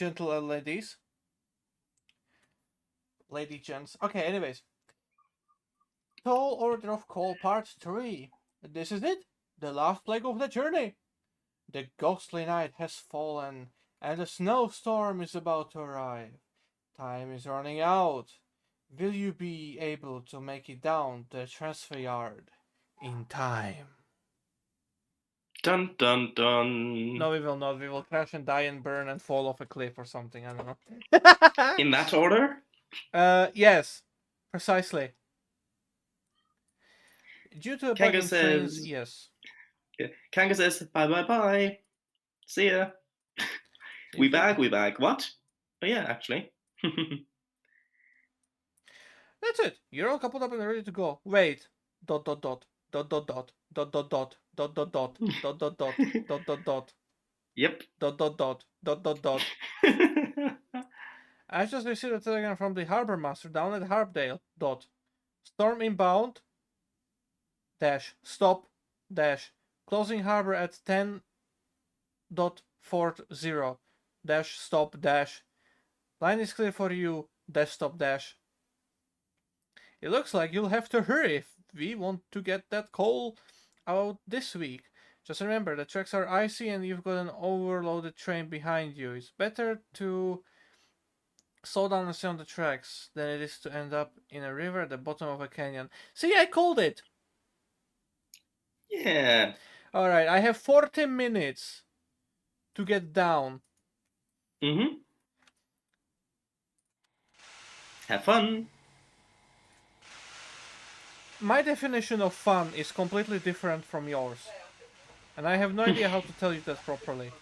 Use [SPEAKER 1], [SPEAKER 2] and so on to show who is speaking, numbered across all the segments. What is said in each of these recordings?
[SPEAKER 1] gentle ladies. Lady gents. Okay, anyways. Tall Order of Coal Part 3. This is it. The last leg of the journey. The ghostly night has fallen, and a snowstorm is about to arrive. Time is running out. Will you be able to make it down the transfer yard in time?
[SPEAKER 2] Dun dun dun.
[SPEAKER 1] No, we will not. We will crash and die and burn and fall off a cliff or something. I don't know.
[SPEAKER 2] In that order?
[SPEAKER 1] Yes, precisely. Due to a bug
[SPEAKER 2] Kanga
[SPEAKER 1] in Trainz,
[SPEAKER 2] says,
[SPEAKER 1] yes.
[SPEAKER 2] Kanga says, bye bye bye. See ya. We back. What? Oh yeah, actually.
[SPEAKER 1] That's it. You're all coupled up and ready to go. Wait. Dot dot dot. Dot dot dot. Dot dot dot. Dot dot dot. Dot dot dot. Dot dot dot.
[SPEAKER 2] Yep.
[SPEAKER 1] Dot dot dot. Dot dot dot. I just received a telegram from the harbor master down at Harpdale. Dot. Storm inbound. Dash. Stop. Dash. Closing harbor at 10.40. Dash. Stop. Dash. Line is clear for you. Dash. Stop. Dash. It looks like you'll have to hurry if we want to get that coal out this week. Just remember, the tracks are icy and you've got an overloaded train behind you. It's better to slow down and stay on the tracks than it is to end up in a river at the bottom of a canyon. See, I called it!
[SPEAKER 2] Yeah.
[SPEAKER 1] Alright, I have 40 minutes to get down.
[SPEAKER 2] Mm-hmm. Have fun.
[SPEAKER 1] My definition of fun is completely different from yours. And I have no idea how to tell you that properly.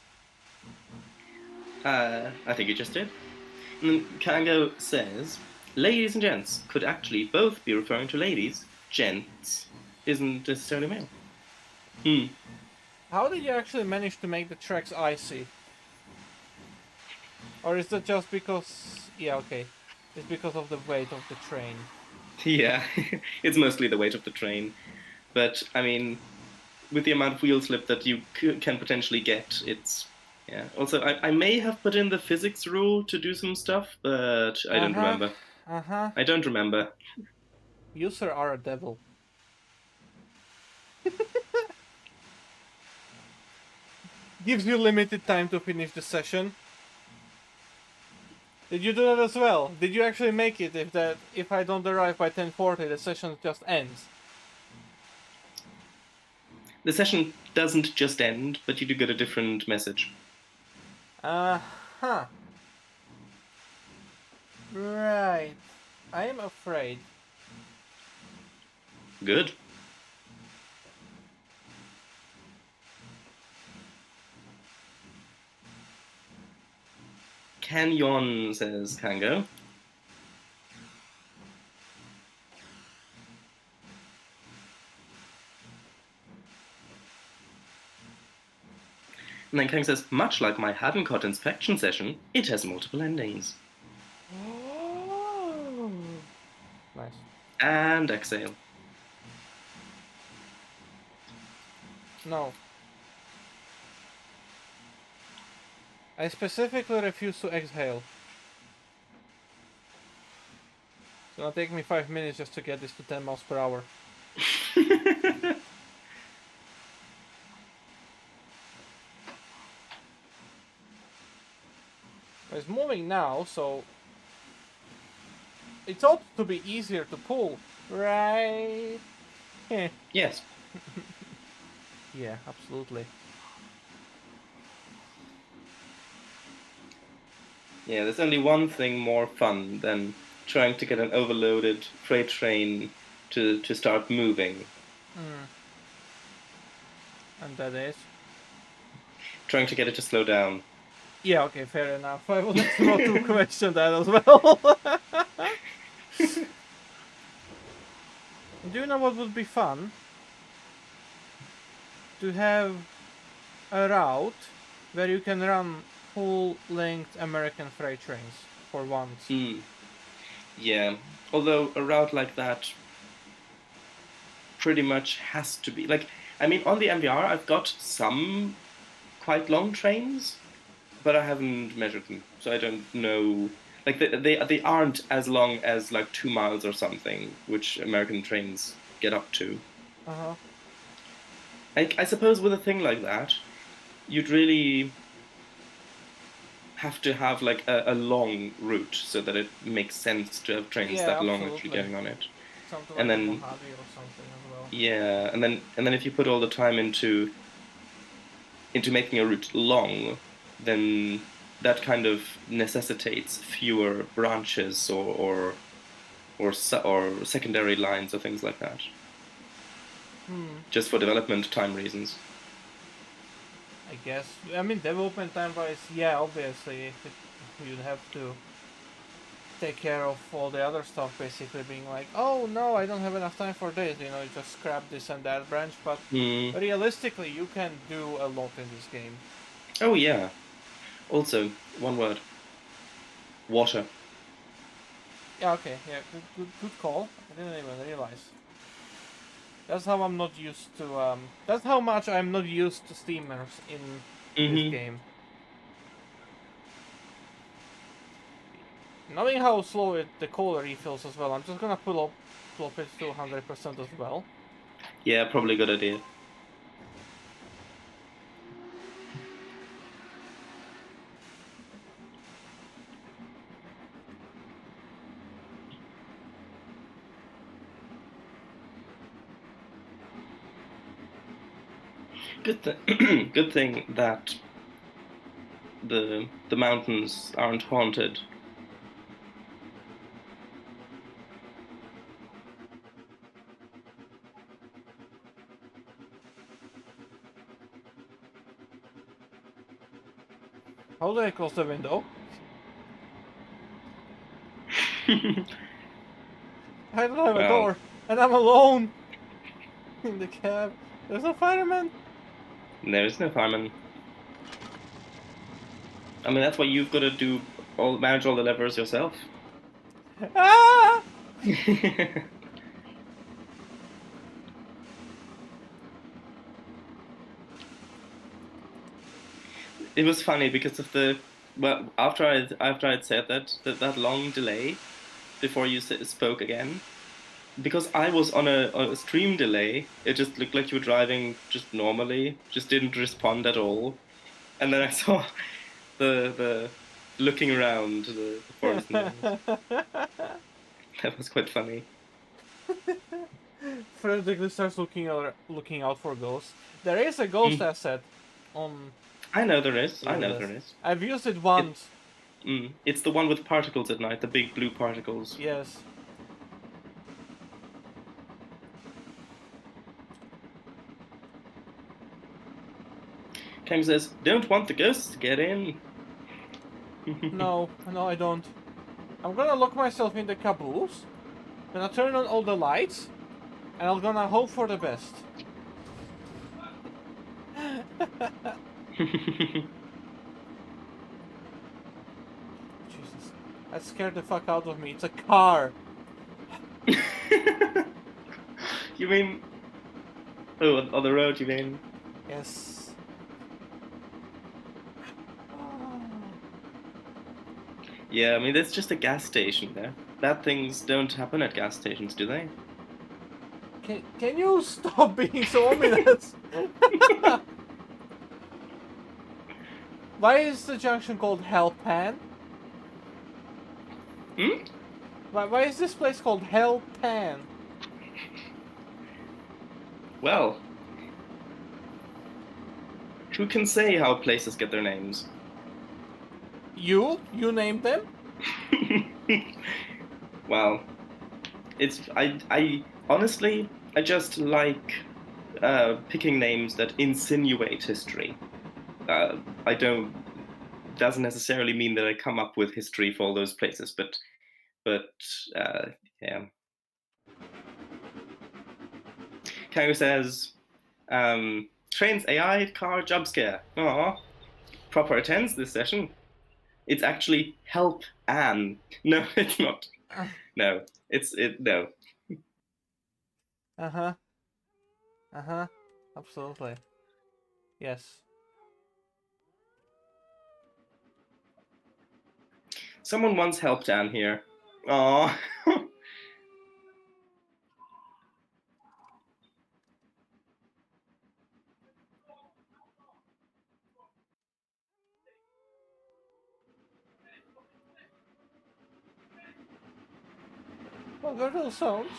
[SPEAKER 2] I think you just did. And Kango says, ladies and gents could actually both be referring to ladies. Gents isn't necessarily male.
[SPEAKER 1] How did you actually manage to make the tracks icy? Or is that just because... Yeah, okay. It's because of the weight of the train.
[SPEAKER 2] Yeah, it's mostly the weight of the train. But, I mean, with the amount of wheel slip that you can potentially get, it's... Yeah. Also, I may have put in the physics rule to do some stuff, but I don't remember. I don't remember.
[SPEAKER 1] You, sir, are a devil. Gives you limited time to finish the session. Did you do that as well? Did you actually make it if I don't arrive by 10:40, the session just ends?
[SPEAKER 2] The session doesn't just end, but you do get a different message.
[SPEAKER 1] Right. I am afraid.
[SPEAKER 2] Good. Canyon, says Kango. And then Kango says, much like my Havencott inspection session, it has multiple endings.
[SPEAKER 1] Oh. Nice.
[SPEAKER 2] And exhale.
[SPEAKER 1] No. I specifically refuse to exhale. It's gonna take me 5 minutes just to get this to 10 miles per hour. It's moving now, so it ought to be easier to pull, right?
[SPEAKER 2] Yes.
[SPEAKER 1] Yeah, absolutely.
[SPEAKER 2] Yeah, there's only one thing more fun than trying to get an overloaded freight train to start moving.
[SPEAKER 1] And that is?
[SPEAKER 2] Trying to get it to slow down.
[SPEAKER 1] Yeah, okay, fair enough. I was about to question that as well. Do you know what would be fun? To have a route where you can run full-length American freight trains for once.
[SPEAKER 2] Yeah, although a route like that pretty much has to be... Like, I mean, on the MVR, I've got some quite long trains, but I haven't measured them, so I don't know. Like they aren't as long as like 2 miles or something, which American trains get up to.
[SPEAKER 1] Uh-huh.
[SPEAKER 2] I suppose with a thing like that, you'd really have to have like a long route so that it makes sense to have trains
[SPEAKER 1] Yeah,
[SPEAKER 2] that long actually
[SPEAKER 1] absolutely.
[SPEAKER 2] getting on it.
[SPEAKER 1] Something
[SPEAKER 2] And
[SPEAKER 1] like the
[SPEAKER 2] then
[SPEAKER 1] Mojave or something as well.
[SPEAKER 2] yeah, and then if you put all the time into making a route long, then that kind of necessitates fewer branches or secondary lines or things like that,
[SPEAKER 1] Hmm.
[SPEAKER 2] just for development time reasons.
[SPEAKER 1] I guess. I mean, development time wise, yeah, obviously, you'd have to take care of all the other stuff, basically being like, oh no, I don't have enough time for this, you know, you just scrap this and that branch, but
[SPEAKER 2] Hmm.
[SPEAKER 1] realistically, you can do a lot in this game.
[SPEAKER 2] Oh yeah. Also, one word: water.
[SPEAKER 1] Yeah, okay, yeah, good call. I didn't even realize. That's how I'm not used to, that's how much I'm not used to steamers in this
[SPEAKER 2] Hmm.
[SPEAKER 1] game. Knowing how slow the coal refills as well, I'm just gonna plop it to 100% as well.
[SPEAKER 2] Yeah, probably a good idea. Good thing that the mountains aren't haunted.
[SPEAKER 1] How do I close the window? I don't have a
[SPEAKER 2] Well,
[SPEAKER 1] door, and I'm alone in the cab. There's a fireman.
[SPEAKER 2] there is no fireman. I mean, that's why you've got to manage all the levers yourself.
[SPEAKER 1] Ah!
[SPEAKER 2] It was funny because of after I'd said that long delay before you spoke again, because I was on a stream delay. It just looked like you were driving just normally, just didn't respond at all. And then I saw the looking around the forest nearness. That was quite funny.
[SPEAKER 1] Frantically starts looking out for ghosts. There is a ghost
[SPEAKER 2] Mm.
[SPEAKER 1] asset on
[SPEAKER 2] I know there is. I know
[SPEAKER 1] Yes.
[SPEAKER 2] there is.
[SPEAKER 1] I've used it
[SPEAKER 2] It
[SPEAKER 1] once.
[SPEAKER 2] it's the one with particles at night, the big blue particles.
[SPEAKER 1] Yes.
[SPEAKER 2] Kang says, "Don't want the ghosts to get in."
[SPEAKER 1] No, no, I don't. I'm gonna lock myself in the caboose. Gonna turn on all the lights, and I'm gonna hope for the best. Jesus, that scared the fuck out of me. It's a car.
[SPEAKER 2] You mean? Oh, on the road, you mean?
[SPEAKER 1] Yes.
[SPEAKER 2] Yeah, I mean, there's just a gas station there. Bad things don't happen at gas stations, do they?
[SPEAKER 1] Can you stop being so ominous? Why is the junction called Hell Pan?
[SPEAKER 2] Hmm?
[SPEAKER 1] Why is this place called Hell Pan?
[SPEAKER 2] Well, who can say how places get their names?
[SPEAKER 1] You? You named them?
[SPEAKER 2] Well, I honestly I just like picking names that insinuate history. I don't doesn't necessarily mean that I come up with history for all those places, but uh, yeah. Kango says, Trainz AI car jump scare. Aw, proper attends this session. It's actually help Anne. No, it's not. No, no.
[SPEAKER 1] Uh huh. Uh huh. Absolutely. Yes.
[SPEAKER 2] Someone once helped Anne here. Aww.
[SPEAKER 1] What were those sounds?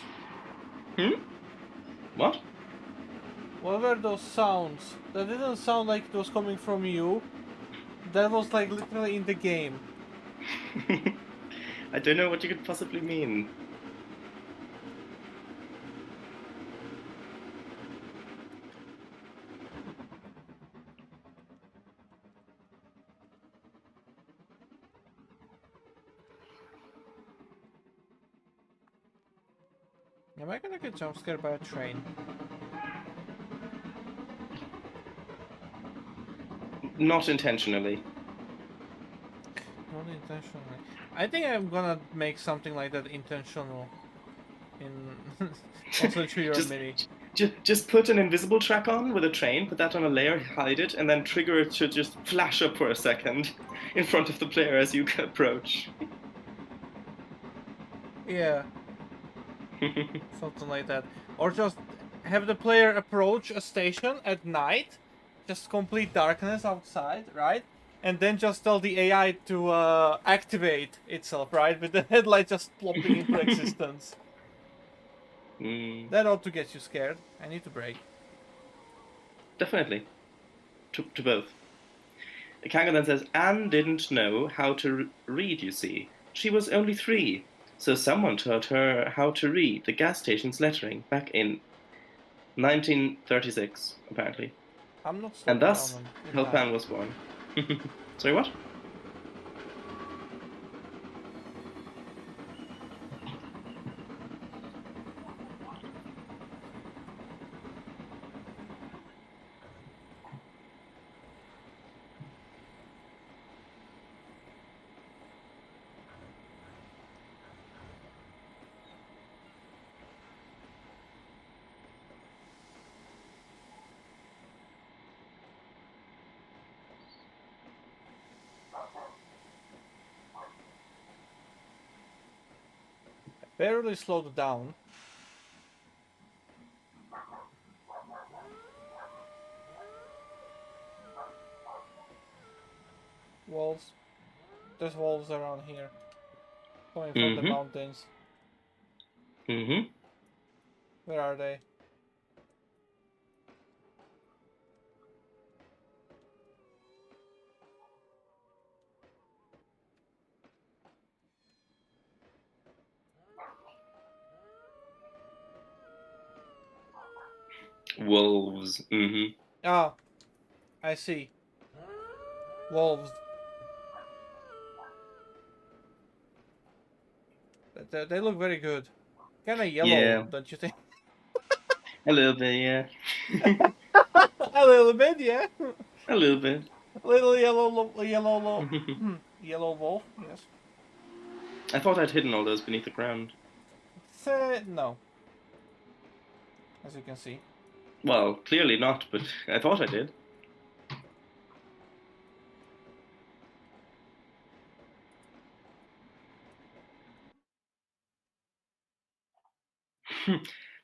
[SPEAKER 2] What?
[SPEAKER 1] What were those sounds? That didn't sound like it was coming from you. That was like literally in the game.
[SPEAKER 2] I don't know what you could possibly mean.
[SPEAKER 1] Am I gonna get jump scared by a train?
[SPEAKER 2] Not intentionally.
[SPEAKER 1] Not intentionally. I think I'm gonna make something like that intentional. In also to your mini.
[SPEAKER 2] Just put an invisible track on with a train, put that on a layer, hide it, and then trigger it to just flash up for a second in front of the player as you approach.
[SPEAKER 1] Yeah. Something like that. Or just have the player approach a station at night, just complete darkness outside, right? And then just tell the AI to activate itself, right? With the headlight just plopping into existence. That ought to get you scared. I need to brake.
[SPEAKER 2] Definitely. To both. Kanga then says, Anne didn't know how to read, you see. She was only 3. So someone taught her how to read the gas station's lettering back in 1936, apparently.
[SPEAKER 1] I'm not
[SPEAKER 2] And
[SPEAKER 1] slowing
[SPEAKER 2] thus,
[SPEAKER 1] down in
[SPEAKER 2] Helpan
[SPEAKER 1] time.
[SPEAKER 2] was born. Sorry, what?
[SPEAKER 1] Barely slowed down. Wolves. There's wolves around here. Coming from the mountains. Where are they?
[SPEAKER 2] Wolves.
[SPEAKER 1] Ah, I see. Wolves. They look very good. Kinda yellow,
[SPEAKER 2] Yeah.
[SPEAKER 1] don't you think?
[SPEAKER 2] A little bit, yeah.
[SPEAKER 1] A little bit, yeah.
[SPEAKER 2] A little bit.
[SPEAKER 1] Little yellow wolf, yes.
[SPEAKER 2] I thought I'd hidden all those beneath the ground.
[SPEAKER 1] No. As you can see.
[SPEAKER 2] Well, clearly not, but I thought I did.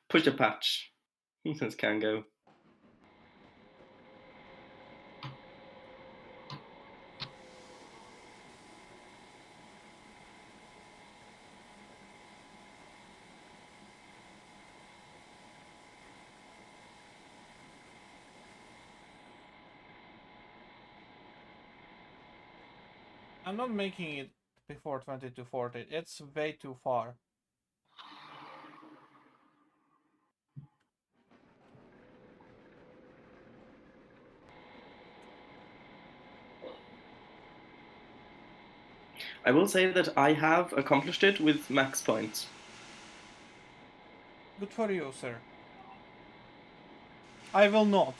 [SPEAKER 2] Push a patch, says Kango.
[SPEAKER 1] I'm not making it before 2240. It's way too far.
[SPEAKER 2] I will say that I have accomplished it with max points.
[SPEAKER 1] Good for you, sir. I will not.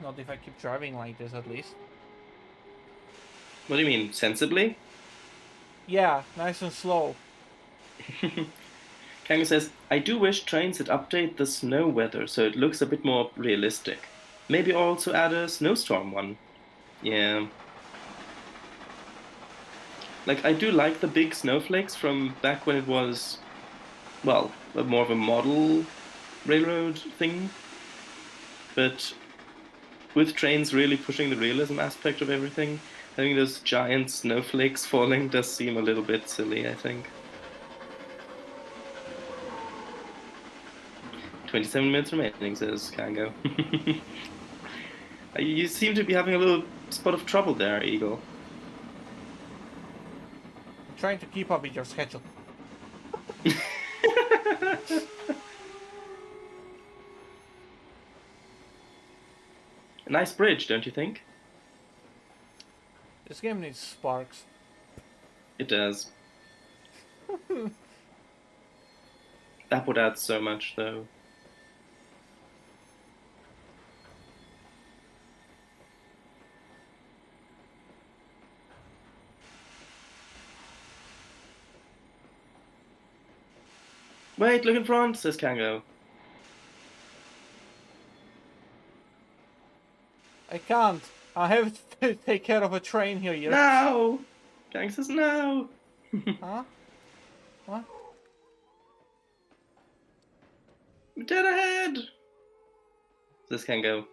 [SPEAKER 1] Not if I keep driving like this, at least.
[SPEAKER 2] What do you mean, sensibly?
[SPEAKER 1] Yeah, nice and slow.
[SPEAKER 2] Kango says, I do wish Trainz had updated the snow weather so it looks a bit more realistic. Maybe also add a snowstorm one. Yeah. Like, I do like the big snowflakes from back when it was, well, more of a model railroad thing. But with Trainz really pushing the realism aspect of everything, having those giant snowflakes falling does seem a little bit silly, I think. 27 minutes remaining, says Kango. You seem to be having a little spot of trouble there, Eagle.
[SPEAKER 1] I'm trying to keep up with your schedule.
[SPEAKER 2] A nice bridge, don't you think?
[SPEAKER 1] This game needs sparks.
[SPEAKER 2] It does. That would add so much, though. Wait, look in front, says Kango.
[SPEAKER 1] I can't. I have to take care of a train here.
[SPEAKER 2] No! Kang says no!
[SPEAKER 1] Huh? What?
[SPEAKER 2] Dead ahead! Says Kango.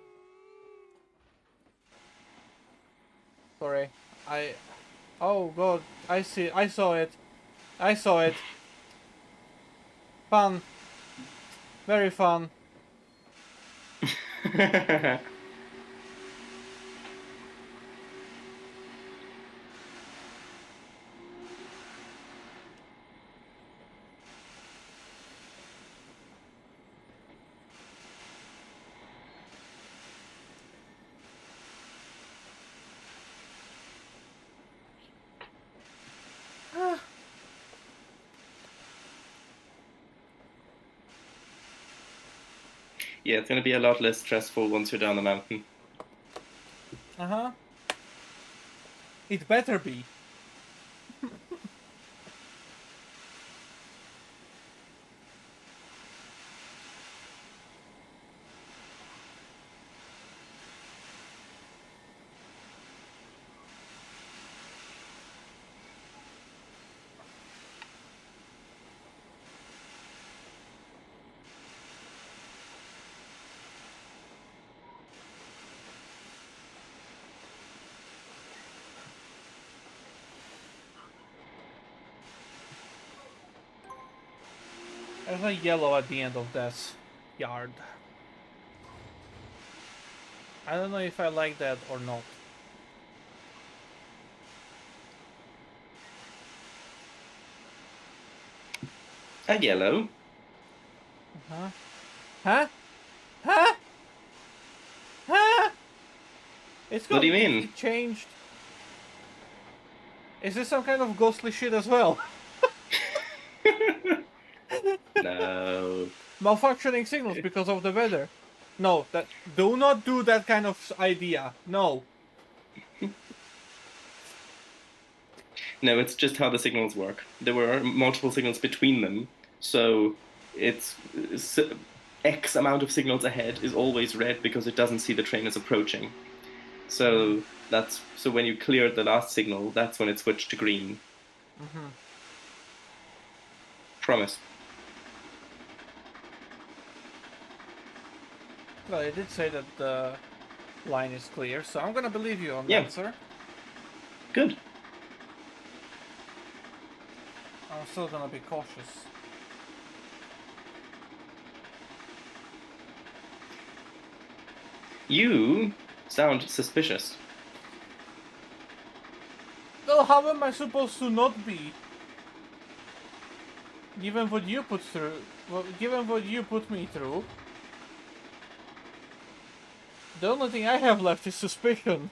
[SPEAKER 1] Sorry. Oh god. I see. I saw it. I saw it. Fun. Very fun.
[SPEAKER 2] Yeah, it's gonna be a lot less stressful once you're down the mountain.
[SPEAKER 1] Uh-huh. It better be. There's a yellow at the end of this yard. I don't know if I like that or not.
[SPEAKER 2] A yellow?
[SPEAKER 1] Huh? Huh? Huh? Huh? It's
[SPEAKER 2] What do you mean?
[SPEAKER 1] It changed. Is this some kind of ghostly shit as well?
[SPEAKER 2] No.
[SPEAKER 1] Malfunctioning signals because of the weather. No, do not do that kind of idea. No.
[SPEAKER 2] No, it's just how the signals work. There were multiple signals between them, so it's X amount of signals ahead is always red because it doesn't see the train is approaching. So when you cleared the last signal, that's when it switched to green.
[SPEAKER 1] Mm-hmm.
[SPEAKER 2] Promise.
[SPEAKER 1] Well, it did say that the line is clear, so I'm gonna believe you on that, sir.
[SPEAKER 2] Good.
[SPEAKER 1] I'm still gonna be cautious.
[SPEAKER 2] You sound suspicious.
[SPEAKER 1] Well, how am I supposed to not be? Given what you put through, given what you put me through, the only thing I have left is suspicion.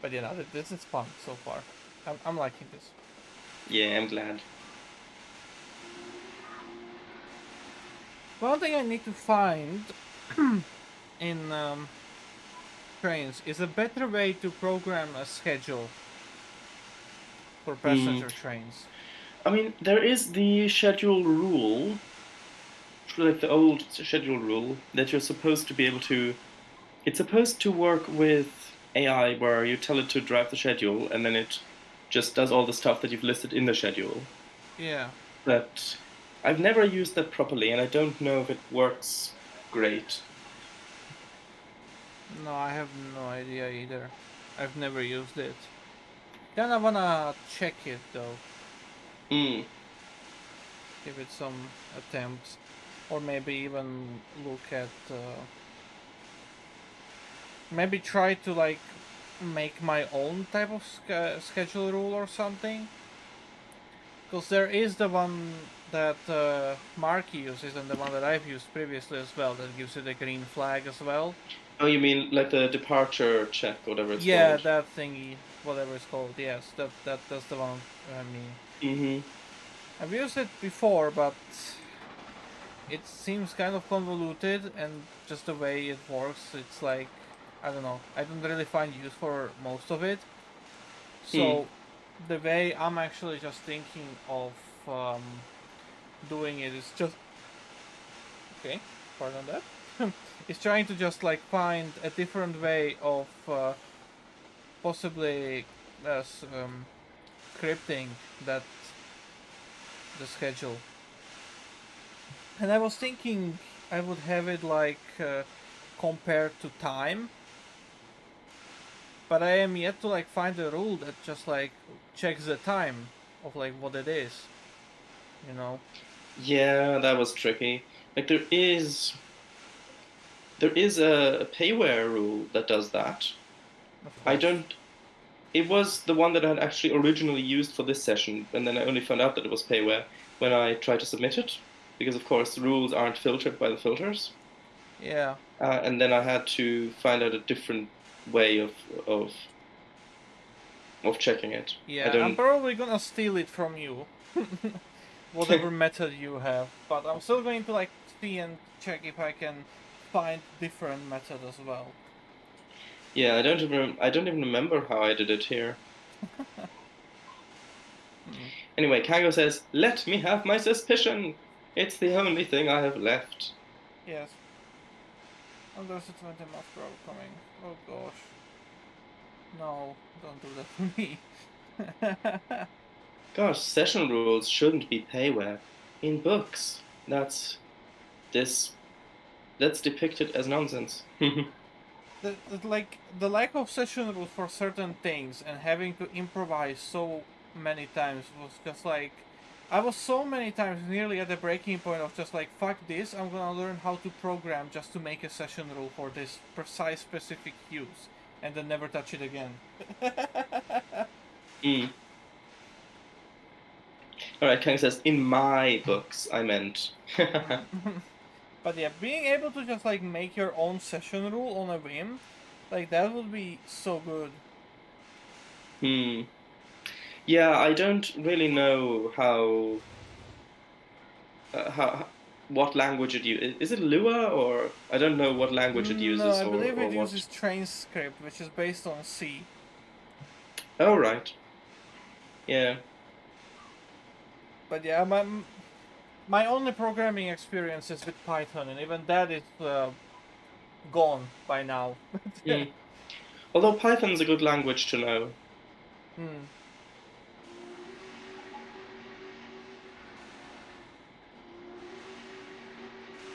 [SPEAKER 1] But you know, this is fun so far. I'm liking this.
[SPEAKER 2] Yeah, I'm glad.
[SPEAKER 1] One thing I need to find in Trainz is a better way to program a schedule. for passenger trains.
[SPEAKER 2] I mean, there is the schedule rule, like the old schedule rule, that you're supposed to be able to. It's supposed to work with AI, where you tell it to drive the schedule, and then it just does all the stuff that you've listed in the schedule.
[SPEAKER 1] Yeah.
[SPEAKER 2] But I've never used that properly, and I don't know if it works great.
[SPEAKER 1] No, I have no idea either. I've never used it. Kinda wanna check it though.
[SPEAKER 2] Mm.
[SPEAKER 1] Give it some attempts. Or maybe even look at... maybe try to like make my own type of schedule rule or something. Because there is the one that Marky uses and the one that I've used previously as well that gives it a green flag as well.
[SPEAKER 2] Oh, you mean like the departure check, whatever it's
[SPEAKER 1] Yeah,
[SPEAKER 2] called?
[SPEAKER 1] that thingy, whatever it's called. Yes, that's the one I mean.
[SPEAKER 2] Mm-hmm.
[SPEAKER 1] I've used it before, but it seems kind of convoluted, and just the way it works, it's like, I don't know, I don't really find use for most of it.
[SPEAKER 2] Mm.
[SPEAKER 1] So the way I'm actually just thinking of doing it is just okay. Pardon that. Is trying to just like find a different way of possibly scripting that the schedule. And I was thinking I would have it like compared to time, but I am yet to like find a rule that just like checks the time of like what it is, you know.
[SPEAKER 2] Yeah, that was tricky. Like there is a payware rule that does that.
[SPEAKER 1] Of
[SPEAKER 2] I
[SPEAKER 1] course.
[SPEAKER 2] don't. It was the one that I had actually originally used for this session, and then I only found out that it was payware when I tried to submit it, because of course the rules aren't filtered by the filters.
[SPEAKER 1] Yeah.
[SPEAKER 2] And then I had to find out a different way of of checking it. I
[SPEAKER 1] Yeah, I'm
[SPEAKER 2] don't.
[SPEAKER 1] probably gonna steal it from you. Whatever method you have, but I'm still going to like see and check if I can find different method as well.
[SPEAKER 2] Yeah, I don't even remember how I did it here.
[SPEAKER 1] Hmm.
[SPEAKER 2] Anyway, Kango says, "Let me have my suspicion. It's the only thing I have left."
[SPEAKER 1] Yes. And there's a 20 month row coming. Oh gosh. No, don't do that to me.
[SPEAKER 2] Gosh, session rules shouldn't be payware. In books, this that's depicted as nonsense.
[SPEAKER 1] Like the lack of session rules for certain things and having to improvise so many times was just like I was so many times nearly at the breaking point of just like fuck this, I'm gonna learn how to program just to make a session rule for this precise specific use and then never touch it again.
[SPEAKER 2] Mm. All right, Kango says, "In my books, I meant."
[SPEAKER 1] But yeah, being able to just like make your own session rule on a whim, like that would be so good.
[SPEAKER 2] Hmm. Yeah, I don't really know how what language it uses. Is it Lua, or I don't know what language it
[SPEAKER 1] No,
[SPEAKER 2] uses,
[SPEAKER 1] I believe
[SPEAKER 2] or
[SPEAKER 1] it
[SPEAKER 2] what.
[SPEAKER 1] uses Trainz script, which is based on C.
[SPEAKER 2] Oh, right. Yeah.
[SPEAKER 1] But yeah, my only programming experience is with Python, and even that is gone by now.
[SPEAKER 2] Mm. Although Python's a good language to know.
[SPEAKER 1] Hmm,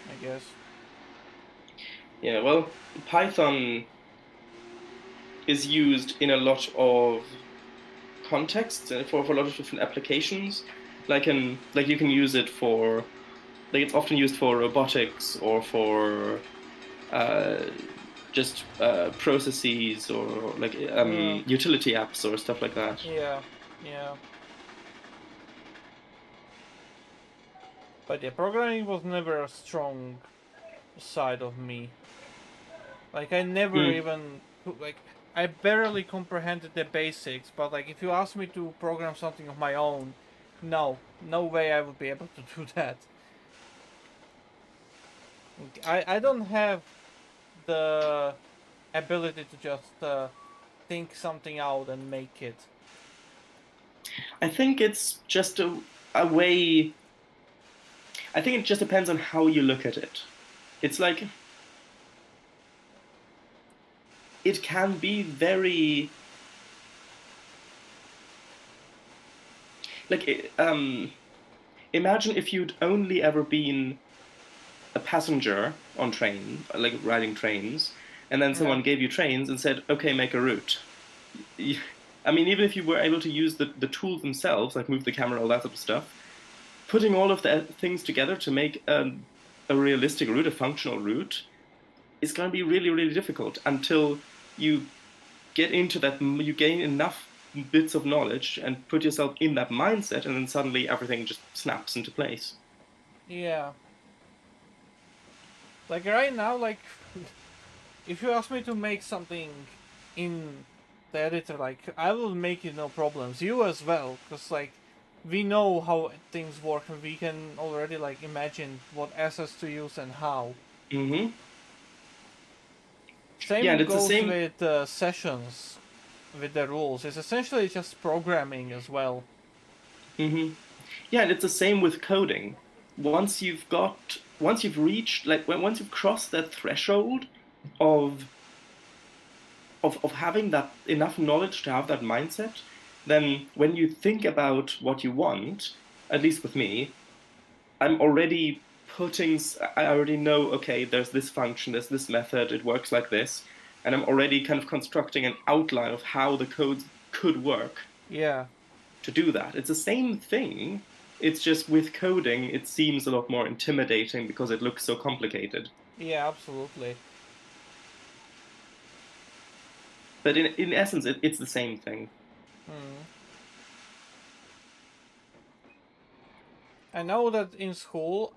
[SPEAKER 1] I guess.
[SPEAKER 2] Yeah, well, Python is used in a lot of contexts and for a lot of different applications. Like you can use it for like it's often used for robotics or for uh, just processes or like
[SPEAKER 1] Yeah,
[SPEAKER 2] utility apps or stuff like that.
[SPEAKER 1] yeah, yeah. But yeah, programming was never a strong side of me. Like I never
[SPEAKER 2] Mm.
[SPEAKER 1] even like I barely comprehended the basics. But like if you ask me to program something of my own, no, no way I would be able to do that. I don't have the ability to just think something out and make it.
[SPEAKER 2] I think it's just a way. I think it just depends on how you look at it. It's like it can be very like imagine if you'd only ever been a passenger on train, like riding trains, and then someone
[SPEAKER 1] Yeah.
[SPEAKER 2] gave you trains and said, "Okay, make a route." I mean, even if you were able to use the tools themselves, like move the camera, all that sort of stuff, putting all of the things together to make a realistic route, a functional route, is going to be really, really difficult until you get into that, you gain enough bits of knowledge and put yourself in that mindset, and then suddenly everything just snaps into place.
[SPEAKER 1] Yeah. Like right now, like if you ask me to make something in the editor, like I will make it no problems. You as well, because like we know how things work and we can already like imagine what assets to use and how.
[SPEAKER 2] Mm-hmm. Yeah, and
[SPEAKER 1] Same
[SPEAKER 2] it's the
[SPEAKER 1] goes
[SPEAKER 2] same.
[SPEAKER 1] with sessions with the rules. It's essentially just programming as well.
[SPEAKER 2] Mm-hmm. Yeah, and it's the same with coding. Once you've reached, like, once you've crossed that threshold of of having that enough knowledge to have that mindset, then when you think about what you want, at least with me, I'm already I already know, okay, there's this function, there's this method, it works like this, and I'm already kind of constructing an outline of how the code could work
[SPEAKER 1] Yeah,
[SPEAKER 2] to do that. It's the same thing. It's just with coding, it seems a lot more intimidating because it looks so complicated.
[SPEAKER 1] yeah, absolutely.
[SPEAKER 2] But in essence, it's the same thing.
[SPEAKER 1] Hmm. I know that in school,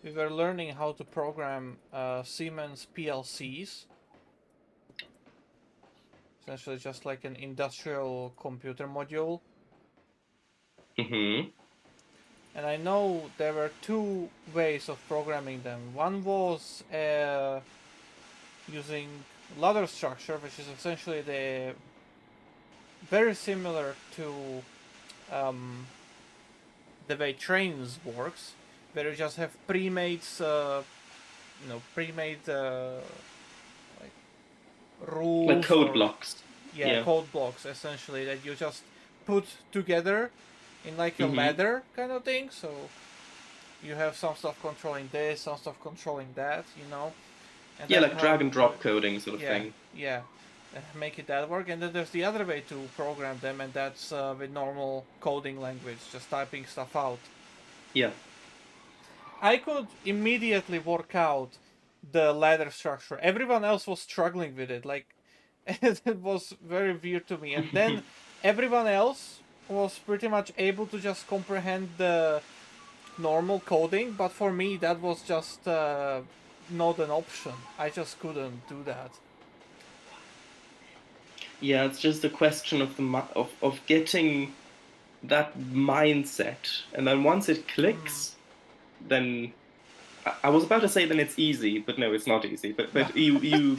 [SPEAKER 1] we were learning how to program Siemens PLCs, essentially just like an industrial computer module.
[SPEAKER 2] Mm-hmm.
[SPEAKER 1] And I know there were two ways of programming them. One was using ladder structure, which is essentially the very similar to um, the way Trainz works, where you just have pre-made, pre-made like
[SPEAKER 2] Like
[SPEAKER 1] rules
[SPEAKER 2] code
[SPEAKER 1] or
[SPEAKER 2] blocks.
[SPEAKER 1] yeah,
[SPEAKER 2] Yeah.
[SPEAKER 1] code blocks essentially that you just put together in like a
[SPEAKER 2] Mm-hmm.
[SPEAKER 1] ladder kind of thing. So you have some stuff controlling this, some stuff controlling that, and
[SPEAKER 2] Yeah,
[SPEAKER 1] that
[SPEAKER 2] like drag and
[SPEAKER 1] helped.
[SPEAKER 2] drop coding sort of
[SPEAKER 1] Yeah,
[SPEAKER 2] thing.
[SPEAKER 1] yeah, make it that work. And then there's the other way to program them, and that's with normal coding language, just typing stuff out.
[SPEAKER 2] Yeah.
[SPEAKER 1] I could immediately work out the ladder structure. Everyone else was struggling with it. Like, it was very weird to me. And then everyone else was pretty much able to just comprehend the normal coding, but for me, that was just not an option. I just couldn't do that.
[SPEAKER 2] Yeah, it's just a question of of getting that mindset, and then once it
[SPEAKER 1] Hmm.
[SPEAKER 2] clicks, then I was about to say then it's easy, but no, it's not easy.
[SPEAKER 1] No.
[SPEAKER 2] But you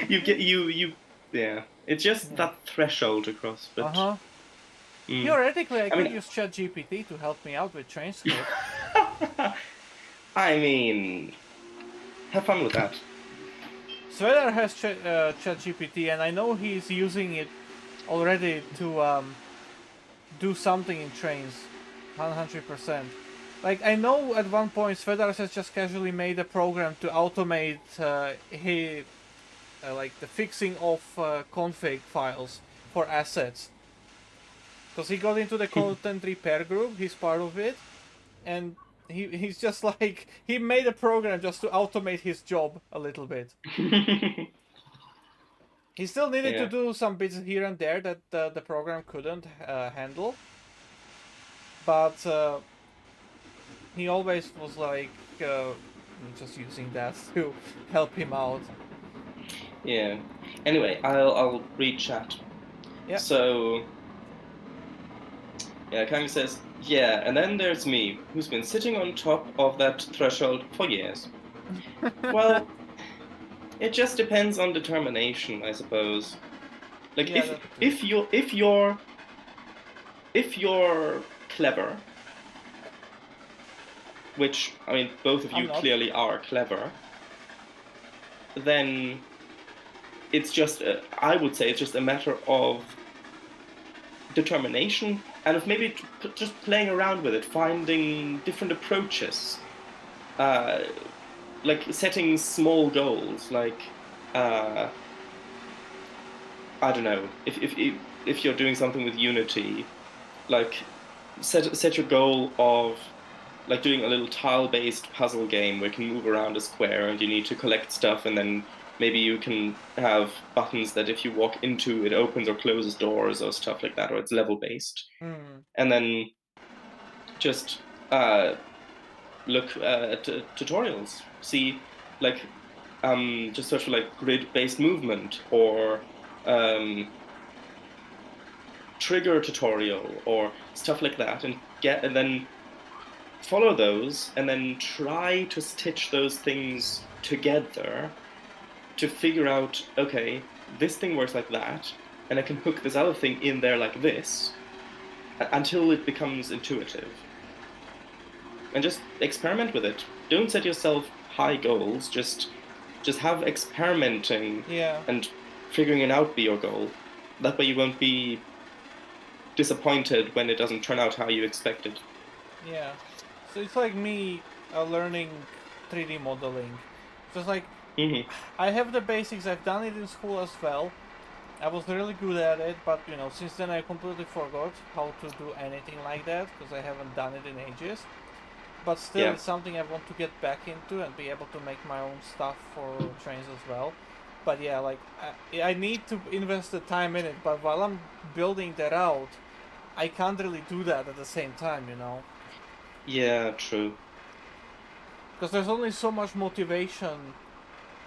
[SPEAKER 2] you get you yeah. It's just
[SPEAKER 1] Yeah.
[SPEAKER 2] that threshold across.
[SPEAKER 1] Uh
[SPEAKER 2] But
[SPEAKER 1] huh.
[SPEAKER 2] mm,
[SPEAKER 1] Theoretically, I
[SPEAKER 2] I
[SPEAKER 1] could
[SPEAKER 2] mean,
[SPEAKER 1] use ChatGPT to help me out with train script.
[SPEAKER 2] I mean, have fun with that.
[SPEAKER 1] Svedar has ChatGPT, and I know he's using it already to do something in trains, 100%. Like I know at one point Svedar has just casually made a program to automate like the fixing of config files for assets. Because he got into the Pt.3 pair group, he's part of it, and he's just like he made a program just to automate his job a little bit. He still needed to
[SPEAKER 2] Yeah.
[SPEAKER 1] do some bits here and there that the program couldn't handle, but he always was like just using that to help him out.
[SPEAKER 2] Yeah. Anyway, I'll read chat.
[SPEAKER 1] Yeah.
[SPEAKER 2] So yeah, Kang says, yeah, and then there's me, who's been sitting on top of that threshold for years. Well, it just depends on determination, I suppose. Like
[SPEAKER 1] Yeah, that too.
[SPEAKER 2] if you're clever, which I mean both of
[SPEAKER 1] I'm
[SPEAKER 2] you
[SPEAKER 1] not.
[SPEAKER 2] clearly are clever, then it's just I would say it's just a matter of determination and of maybe just playing around with it, finding different approaches, uh, like setting small goals, like uh, I don't know, if you're doing something with Unity, like set your goal of like doing a little tile-based puzzle game where you can move around a square and you need to collect stuff, and then maybe you can have buttons that if you walk into it opens or closes doors or stuff like that, or it's level-based.
[SPEAKER 1] Mm.
[SPEAKER 2] And then just uh, look at tutorials, see like just search for like grid-based movement or um, trigger tutorial or stuff like that, and then follow those and then try to stitch those things together to figure out, okay, this thing works like that, and I can hook this other thing in there like this until it becomes intuitive. And just experiment with it. Don't set yourself high goals, just have experimenting
[SPEAKER 1] Yeah.
[SPEAKER 2] and figuring it out be your goal. That way you won't be disappointed when it doesn't turn out how you expected.
[SPEAKER 1] Yeah. So it's like me learning 3D modeling. Just like
[SPEAKER 2] Mm-hmm.
[SPEAKER 1] I have the basics. I've done it in school as well. I was really good at it, but since then I completely forgot how to do anything like that because I haven't done it in ages. But still,
[SPEAKER 2] Yeah.
[SPEAKER 1] it's something I want to get back into and be able to make my own stuff for Trainz as well. But yeah, like I need to invest the time in it. But while I'm building that out, I can't really do that at the same time.
[SPEAKER 2] Yeah, true.
[SPEAKER 1] Because there's only so much motivation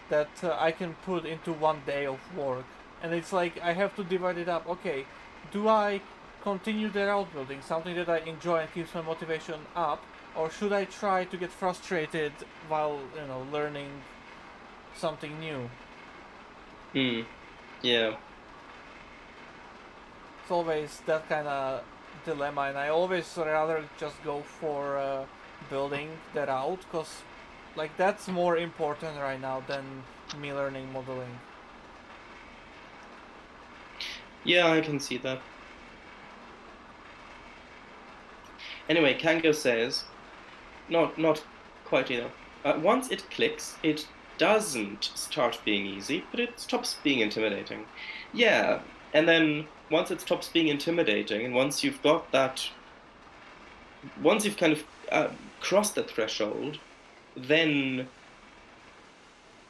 [SPEAKER 1] that I can put into one day of work, and it's like I have to divide it up. Okay, do I continue the route building, something that I enjoy and keeps my motivation up, or should I try to get frustrated while learning something new?
[SPEAKER 2] Hmm. Yeah.
[SPEAKER 1] It's always that kind of dilemma, and I always rather just go for building that out because like that's more important right now than me learning modeling.
[SPEAKER 2] Yeah, I can see that. Anyway, Kango says, not quite either. Once it clicks, it doesn't start being easy, but it stops being intimidating. Yeah, and then once it stops being intimidating, and once you've kind of crossed the threshold, then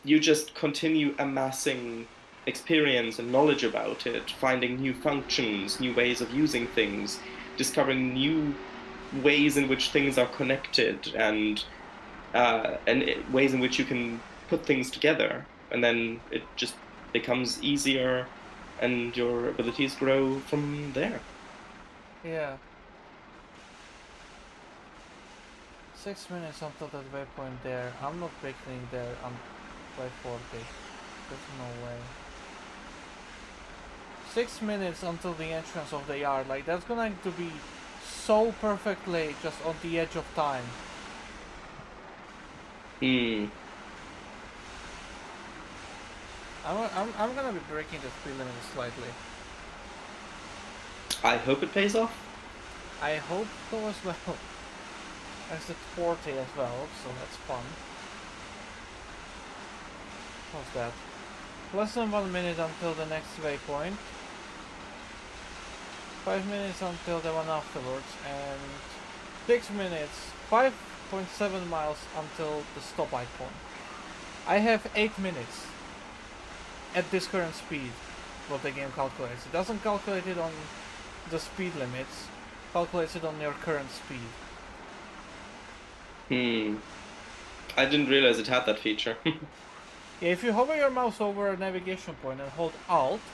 [SPEAKER 2] you just continue amassing experience and knowledge about it, finding new functions, new ways of using things, discovering new ways in which things are connected, and ways in which you can put things together, and then it just becomes easier, and your abilities grow from there.
[SPEAKER 1] Yeah. 6 minutes until that waypoint there. I'm not picking there. I'm by 40. There's no way. 6 minutes until the entrance of the yard. Like that's going to be so perfectly just on the edge of time.
[SPEAKER 2] Hmm.
[SPEAKER 1] I'm gonna be breaking the speed limit slightly.
[SPEAKER 2] I hope it pays off.
[SPEAKER 1] I hope so as well. There's the 40 as well, so that's fun. What's that? Less than 1 minute until the next waypoint. 5 minutes until the one afterwards, and 6 minutes, 5.7 miles until the stop icon. I have 8 minutes at this current speed, what the game calculates. It doesn't calculate it on the speed limits, calculates it on your current speed.
[SPEAKER 2] I didn't realize it had that feature.
[SPEAKER 1] Yeah, if you hover your mouse over a navigation point and hold Alt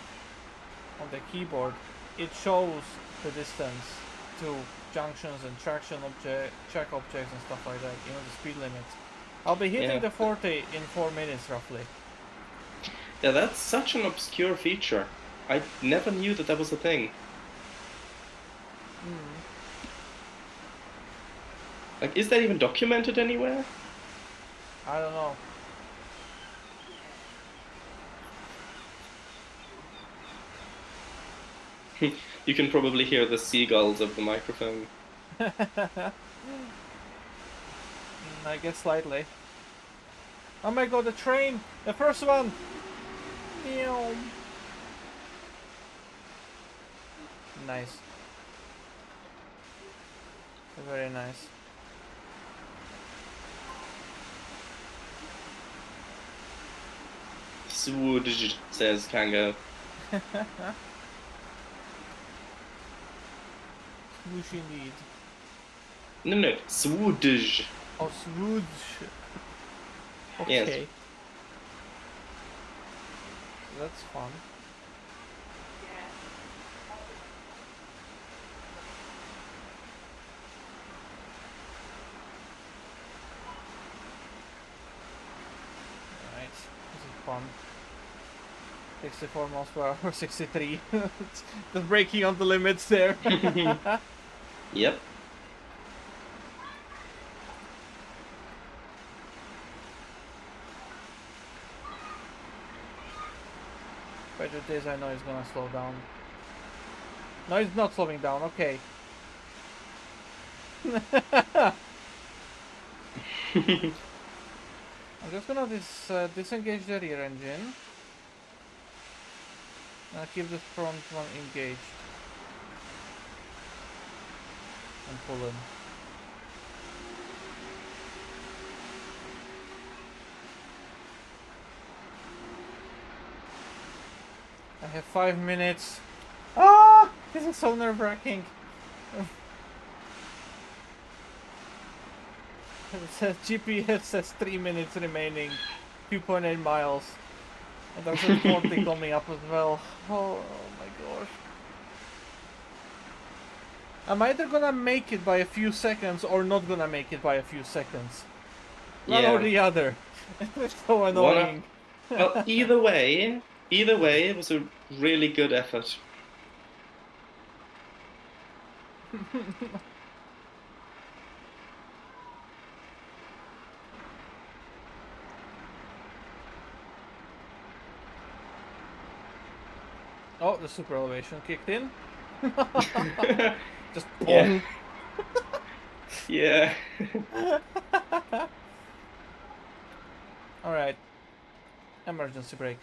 [SPEAKER 1] on the keyboard, it shows the distance to junctions and track objects and stuff like that, the speed limits. I'll be hitting the 40 in 4 minutes roughly.
[SPEAKER 2] Yeah, that's such an obscure feature. I never knew that that was a thing. Like, is that even documented anywhere?
[SPEAKER 1] I don't know.
[SPEAKER 2] You can probably hear the seagulls of the microphone.
[SPEAKER 1] I guess slightly. Oh my god, the train! The first one! Ew. Nice. Very nice.
[SPEAKER 2] Swoodj, says Kango.
[SPEAKER 1] Swoosh indeed.
[SPEAKER 2] No, swoodj.
[SPEAKER 1] Oh, swoosh.
[SPEAKER 2] Yes.
[SPEAKER 1] Okay. That's fun. Alright, this is fun. 64 miles per hour, 63. The braking on the limits there.
[SPEAKER 2] Yep.
[SPEAKER 1] Better days I know he's gonna slow down. No, he's not slowing down, okay. I'm just gonna disengage the rear engine. And keep the front one engaged. And pull in. I have 5 minutes. Ah! This is so nerve-wracking. It says GPS says 3 minutes remaining. 2.8 miles. And there's a 40 coming up as well. Oh my gosh. I'm either gonna make it by a few seconds or not gonna make it by a few seconds. One or the other. It's so annoying.
[SPEAKER 2] Well, either way, it was a really good effort.
[SPEAKER 1] Oh, the super elevation kicked in. Just
[SPEAKER 2] Yeah. Yeah.
[SPEAKER 1] Alright. Emergency brake.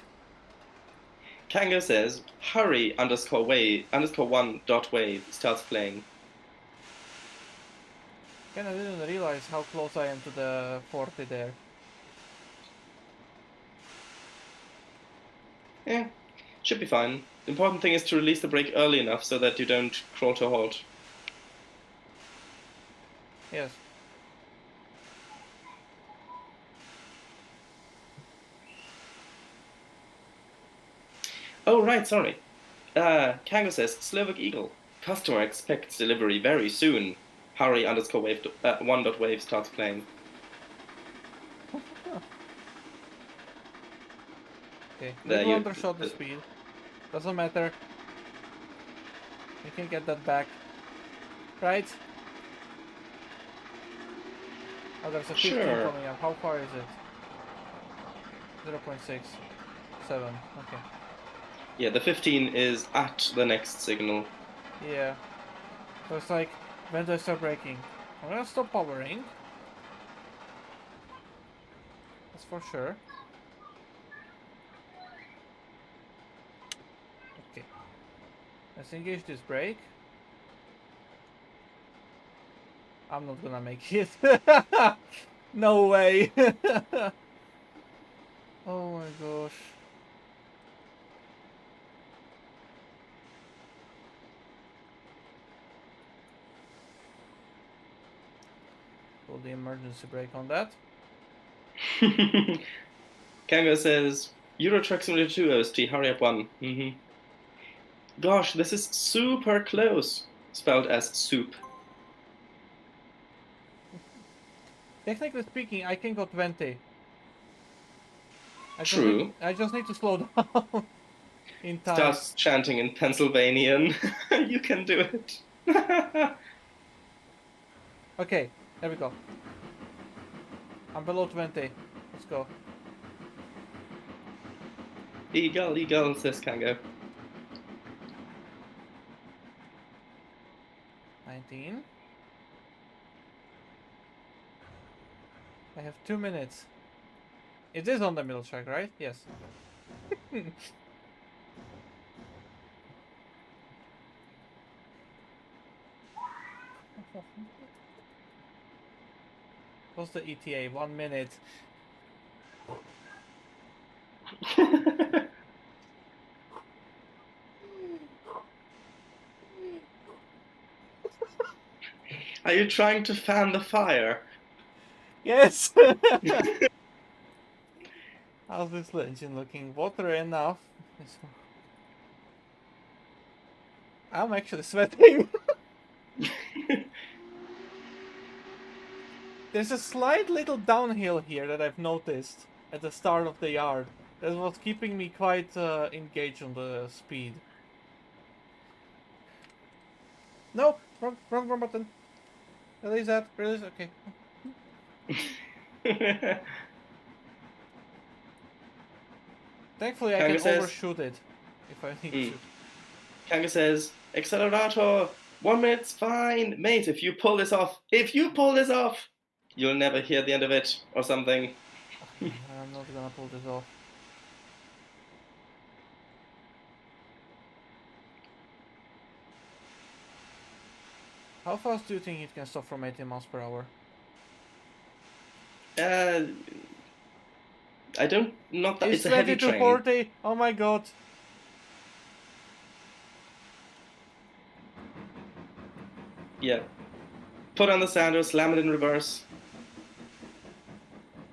[SPEAKER 2] Kango says, hurry _1.wave starts playing.
[SPEAKER 1] Again, I didn't realize how close I am to the 40 there.
[SPEAKER 2] Yeah, should be fine. The important thing is to release the brake early enough so that you don't crawl to a halt.
[SPEAKER 1] Yes.
[SPEAKER 2] Oh, right, sorry. Kango says, Slovak Eagle. Customer expects delivery very soon. Hurry _1.wave starts playing.
[SPEAKER 1] Okay,
[SPEAKER 2] There
[SPEAKER 1] little
[SPEAKER 2] you-
[SPEAKER 1] undershot the speed. Doesn't matter. You can get that back. Right? Oh, there's a 15
[SPEAKER 2] Sure.
[SPEAKER 1] coming up. How far is it? 0.6. 7. Okay.
[SPEAKER 2] Yeah, the 15 is at the next signal.
[SPEAKER 1] Yeah. So it's like, when do I start braking? I'm gonna stop powering. That's for sure. Okay. Let's engage this brake. I'm not gonna make it. No way. Oh my gosh. Pull the emergency brake on that.
[SPEAKER 2] Kango says, Euro Truck Simulator 2 OST, hurry up one. Gosh, this is super close. Spelled as soup.
[SPEAKER 1] Technically speaking, I can go 20.
[SPEAKER 2] True.
[SPEAKER 1] I just need to slow down. in time.
[SPEAKER 2] Starts chanting in Pennsylvanian. You can do it.
[SPEAKER 1] Okay, there we go. I'm below 20. Let's go.
[SPEAKER 2] Eagle, eagle, says Kango.
[SPEAKER 1] 19. I have 2 minutes. It is on the middle track, right? Yes. What's the ETA? 1 minute.
[SPEAKER 2] Are you trying to fan the fire?
[SPEAKER 1] Yes! How's this engine looking? Water enough. I'm actually sweating. There's a slight little downhill here that I've noticed at the start of the yard. That was keeping me quite engaged on the speed. No! Wrong button. Release that. Release. Okay. Thankfully, I can overshoot it if I need to.
[SPEAKER 2] Kanga says, Accelerator, 1 minute's fine. Mate, if you pull this off, you'll never hear the end of it, or something.
[SPEAKER 1] Okay, I'm not gonna pull this off. How fast do you think it can stop from 80 miles per hour?
[SPEAKER 2] I don't, not that, it's a
[SPEAKER 1] 20
[SPEAKER 2] heavy
[SPEAKER 1] to
[SPEAKER 2] train.
[SPEAKER 1] 40, oh my god.
[SPEAKER 2] Yeah. Put on the sander, slam it in reverse.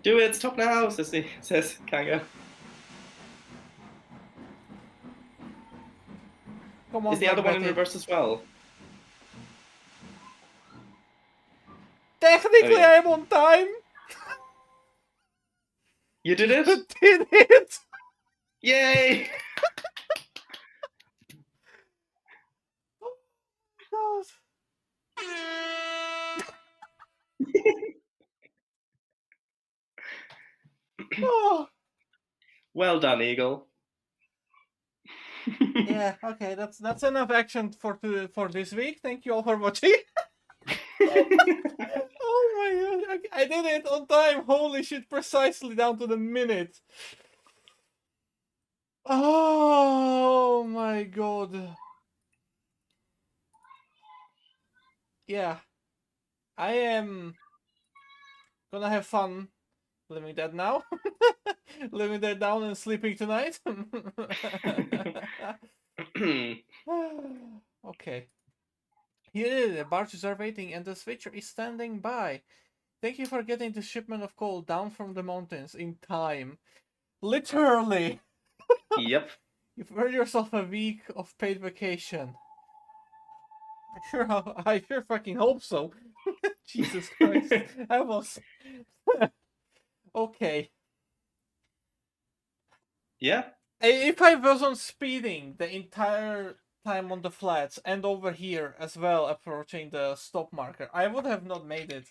[SPEAKER 2] Do it, stop now, says Kanga.
[SPEAKER 1] Come on,
[SPEAKER 2] Is the other one in
[SPEAKER 1] Buddy.
[SPEAKER 2] reverse as well?
[SPEAKER 1] Technically,
[SPEAKER 2] Oh, yeah.
[SPEAKER 1] I'm on time.
[SPEAKER 2] You did it?
[SPEAKER 1] Did it?
[SPEAKER 2] Yay!
[SPEAKER 1] Oh, oh.
[SPEAKER 2] Well done, Eagle.
[SPEAKER 1] Yeah, okay, that's enough action for this week. Thank you all for watching. Oh my god, I did it on time. Holy shit, precisely down to the minute. Oh my god. Yeah, I am gonna have fun living that now. Living that down and sleeping tonight. Okay. Here, the barges are waiting and the switcher is standing by. Thank you for getting the shipment of coal down from the mountains in time. Literally!
[SPEAKER 2] Yep.
[SPEAKER 1] You've earned yourself a week of paid vacation. I sure fucking hope so. Jesus Christ. I was... Okay.
[SPEAKER 2] Yeah.
[SPEAKER 1] If I wasn't speeding the entire time on the flats and over here as well, approaching the stop marker, I would have not made it.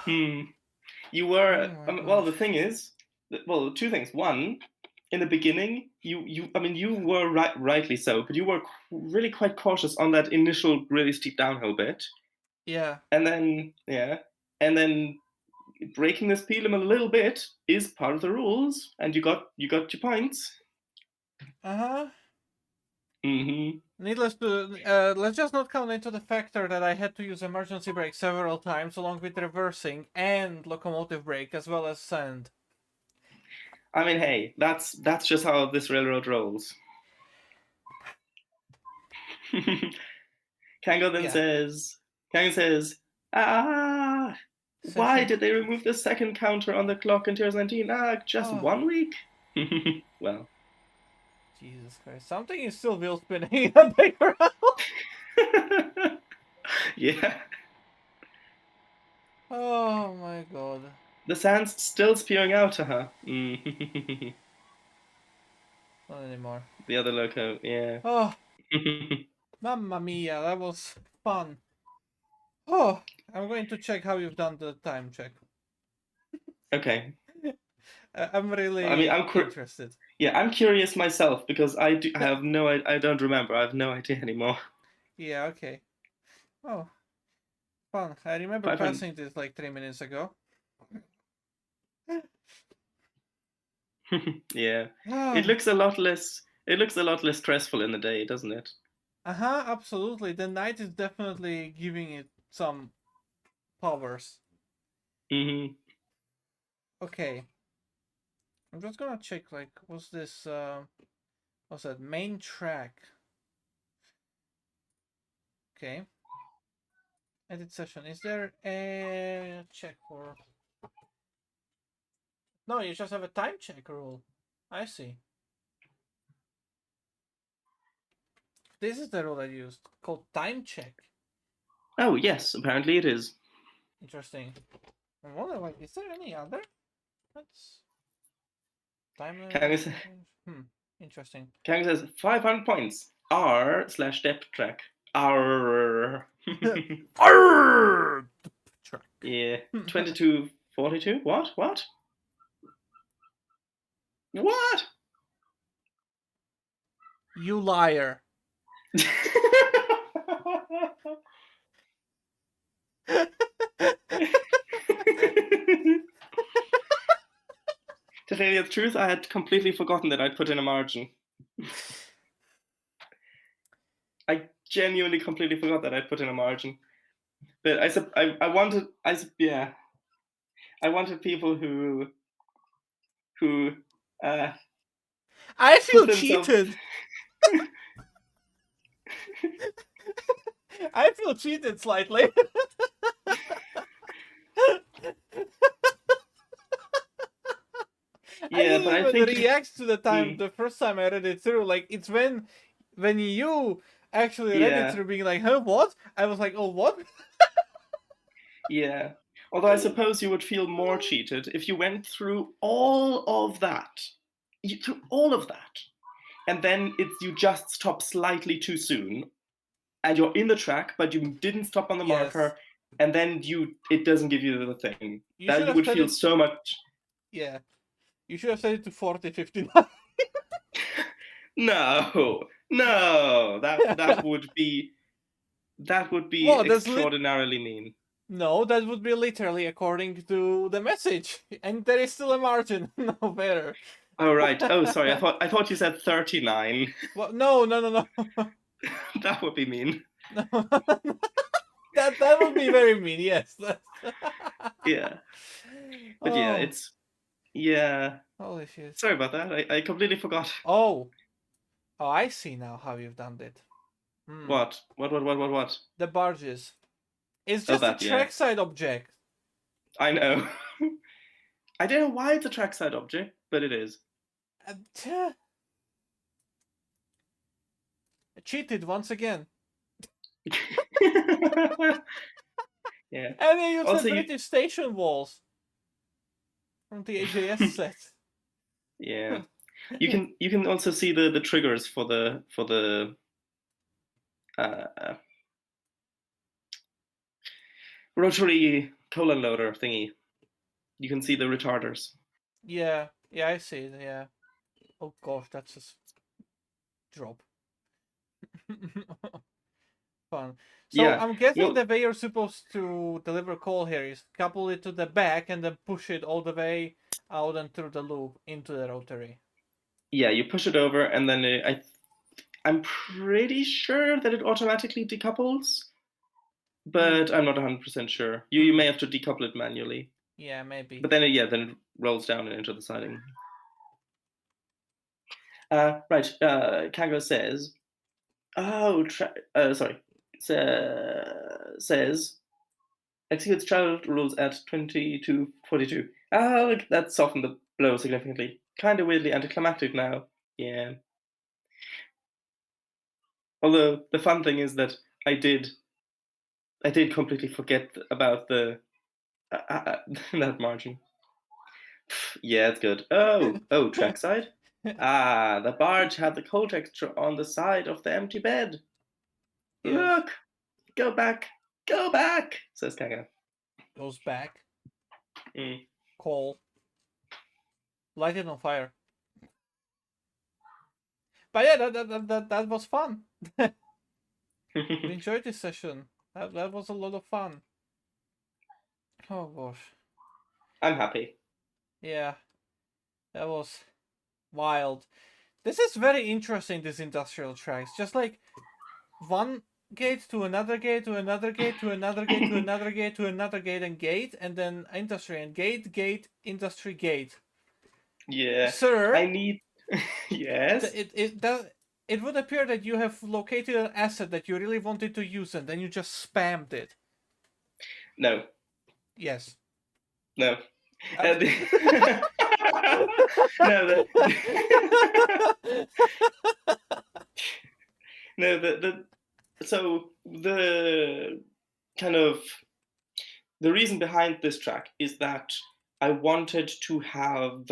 [SPEAKER 2] You were,
[SPEAKER 1] Oh
[SPEAKER 2] well, the thing is, well, two things. One, in the beginning, you were rightly so, but you were really quite cautious on that initial really steep downhill bit.
[SPEAKER 1] Yeah.
[SPEAKER 2] And then breaking the speed limit a little bit is part of the rules, and you got your points.
[SPEAKER 1] Uh-huh.
[SPEAKER 2] Mm-hmm.
[SPEAKER 1] Needless to, let's just not count into the factor that I had to use emergency brake several times, along with reversing and locomotive brake, as well as sand.
[SPEAKER 2] I mean, hey, that's just how this railroad rolls. Kango then says, why did they remove the second counter on the clock in Tiers 19? Just 1 week? Well.
[SPEAKER 1] Jesus Christ. Something is still wheel spinning in the background.
[SPEAKER 2] Yeah.
[SPEAKER 1] Oh my god.
[SPEAKER 2] The sand's still spewing out to her.
[SPEAKER 1] Not anymore.
[SPEAKER 2] The other loco, yeah.
[SPEAKER 1] Oh, mamma mia, that was fun. Oh, I'm going to check how you've done the time check.
[SPEAKER 2] Okay.
[SPEAKER 1] I'm
[SPEAKER 2] I mean,
[SPEAKER 1] really interested.
[SPEAKER 2] Yeah, I'm curious myself because I have no, I don't remember. I have no idea anymore.
[SPEAKER 1] Yeah, okay. Oh, fun. I remember
[SPEAKER 2] 500.
[SPEAKER 1] passing this like 3 minutes ago.
[SPEAKER 2] Yeah, it
[SPEAKER 1] Ah,
[SPEAKER 2] looks a lot less. It looks a lot less stressful in the day, doesn't it?
[SPEAKER 1] uh-huh, absolutely. The night is definitely giving it some powers.
[SPEAKER 2] Hmm.
[SPEAKER 1] Okay. I'm just gonna check like what's this what's that? Main track. Okay. Edit session. Is there a check for No, you just have a time check rule. I see. This is the rule I used, called time check.
[SPEAKER 2] Oh yes, apparently it is.
[SPEAKER 1] Interesting. I wonder, like, is there any other? That's time.
[SPEAKER 2] Kanga, sa-
[SPEAKER 1] Interesting.
[SPEAKER 2] Kanga says 500 points. R/depth track. R.
[SPEAKER 1] Arrgh! Track.
[SPEAKER 2] Yeah. 2242. What? What? What?
[SPEAKER 1] You liar.
[SPEAKER 2] To tell you the truth, I had completely forgotten that I'd put in a margin. I genuinely completely forgot that I'd put in a margin. But I wanted yeah, I wanted people who
[SPEAKER 1] I
[SPEAKER 2] put
[SPEAKER 1] feel
[SPEAKER 2] themselves.
[SPEAKER 1] cheated. I feel cheated slightly. I
[SPEAKER 2] Yeah,
[SPEAKER 1] didn't
[SPEAKER 2] but I
[SPEAKER 1] even
[SPEAKER 2] think
[SPEAKER 1] react to the time
[SPEAKER 2] mm,
[SPEAKER 1] the first time I read it through. Like it's when you actually read it
[SPEAKER 2] yeah,
[SPEAKER 1] through, being like, "Huh, what?" I was like, "Oh, what?"
[SPEAKER 2] yeah. Although I suppose you would feel more cheated if you went through all of that, through all of that, and then you just stop slightly too soon, and you're in the track, but you didn't stop on the
[SPEAKER 1] Yes,
[SPEAKER 2] marker, and then it doesn't give you the thing.
[SPEAKER 1] you
[SPEAKER 2] That
[SPEAKER 1] should
[SPEAKER 2] you
[SPEAKER 1] have
[SPEAKER 2] would
[SPEAKER 1] said
[SPEAKER 2] feel
[SPEAKER 1] it.
[SPEAKER 2] so much.
[SPEAKER 1] Yeah, you should have said it to 40:59.
[SPEAKER 2] No, no, that would be
[SPEAKER 1] Well,
[SPEAKER 2] extraordinarily mean.
[SPEAKER 1] no, that would be literally according to the message, and there is still a margin. No better.
[SPEAKER 2] Oh right. Oh sorry. I thought you said 39.
[SPEAKER 1] Well, no, no, no, no,
[SPEAKER 2] That would be mean.
[SPEAKER 1] no. That would be very mean. Yes.
[SPEAKER 2] Yeah. But yeah,
[SPEAKER 1] Oh,
[SPEAKER 2] yeah.
[SPEAKER 1] holy shit.
[SPEAKER 2] Sorry about that. I completely forgot.
[SPEAKER 1] Oh, oh, I see now how you've done it. Hmm.
[SPEAKER 2] What? What?
[SPEAKER 1] The barges. It's
[SPEAKER 2] Oh
[SPEAKER 1] just a
[SPEAKER 2] that, yeah.
[SPEAKER 1] trackside object.
[SPEAKER 2] I know. I don't know why it's a trackside object, but it is.
[SPEAKER 1] I cheated once again.
[SPEAKER 2] Yeah.
[SPEAKER 1] And they used the
[SPEAKER 2] Also you
[SPEAKER 1] British station walls from the AJS set.
[SPEAKER 2] yeah. You can also see the triggers for the uh, rotary colon loader thingy. You can see the retarders.
[SPEAKER 1] Yeah, yeah, I see. Yeah. Oh gosh, that's just drop. Fun. So
[SPEAKER 2] Yeah.
[SPEAKER 1] I'm guessing
[SPEAKER 2] You
[SPEAKER 1] the way you're supposed to deliver call here is couple it to the back and then push it all the way out and through the loop into the rotary.
[SPEAKER 2] yeah, you push it over and then I'm pretty sure that it automatically decouples, but I'm not 100% sure. You
[SPEAKER 1] Hmm.
[SPEAKER 2] may have to decouple it manually.
[SPEAKER 1] Yeah, maybe.
[SPEAKER 2] But then it rolls down and into the siding. Right, Kango says, oh, sorry, says, executes child rules at 22:42. Oh, that softened the blow significantly. Kind of weirdly anticlimactic now. Yeah. Although the fun thing is that I did completely forget about the that margin. Yeah, it's good. Oh, trackside. Ah, the barge had the coal texture on the side of the empty bed.
[SPEAKER 1] Yes.
[SPEAKER 2] Look! Go back! Go back! Says Kanga.
[SPEAKER 1] Goes back.
[SPEAKER 2] Mm.
[SPEAKER 1] Coal. Light it on fire. But yeah, that was fun. We enjoyed this session. That was a lot of fun. Oh gosh.
[SPEAKER 2] I'm happy.
[SPEAKER 1] Yeah. That was wild. This is very interesting, these industrial tracks. Just like one gate to another gate to another gate to another gate to another gate to another gate, and then industry and gate, industry, gate.
[SPEAKER 2] Yeah.
[SPEAKER 1] Sir,
[SPEAKER 2] I need. Yes.
[SPEAKER 1] it would appear that you have located an asset that you really wanted to use and then you just spammed it.
[SPEAKER 2] No.
[SPEAKER 1] Yes.
[SPEAKER 2] No.
[SPEAKER 1] Uh,
[SPEAKER 2] No. No. So the kind of the reason behind this track is that I wanted to have.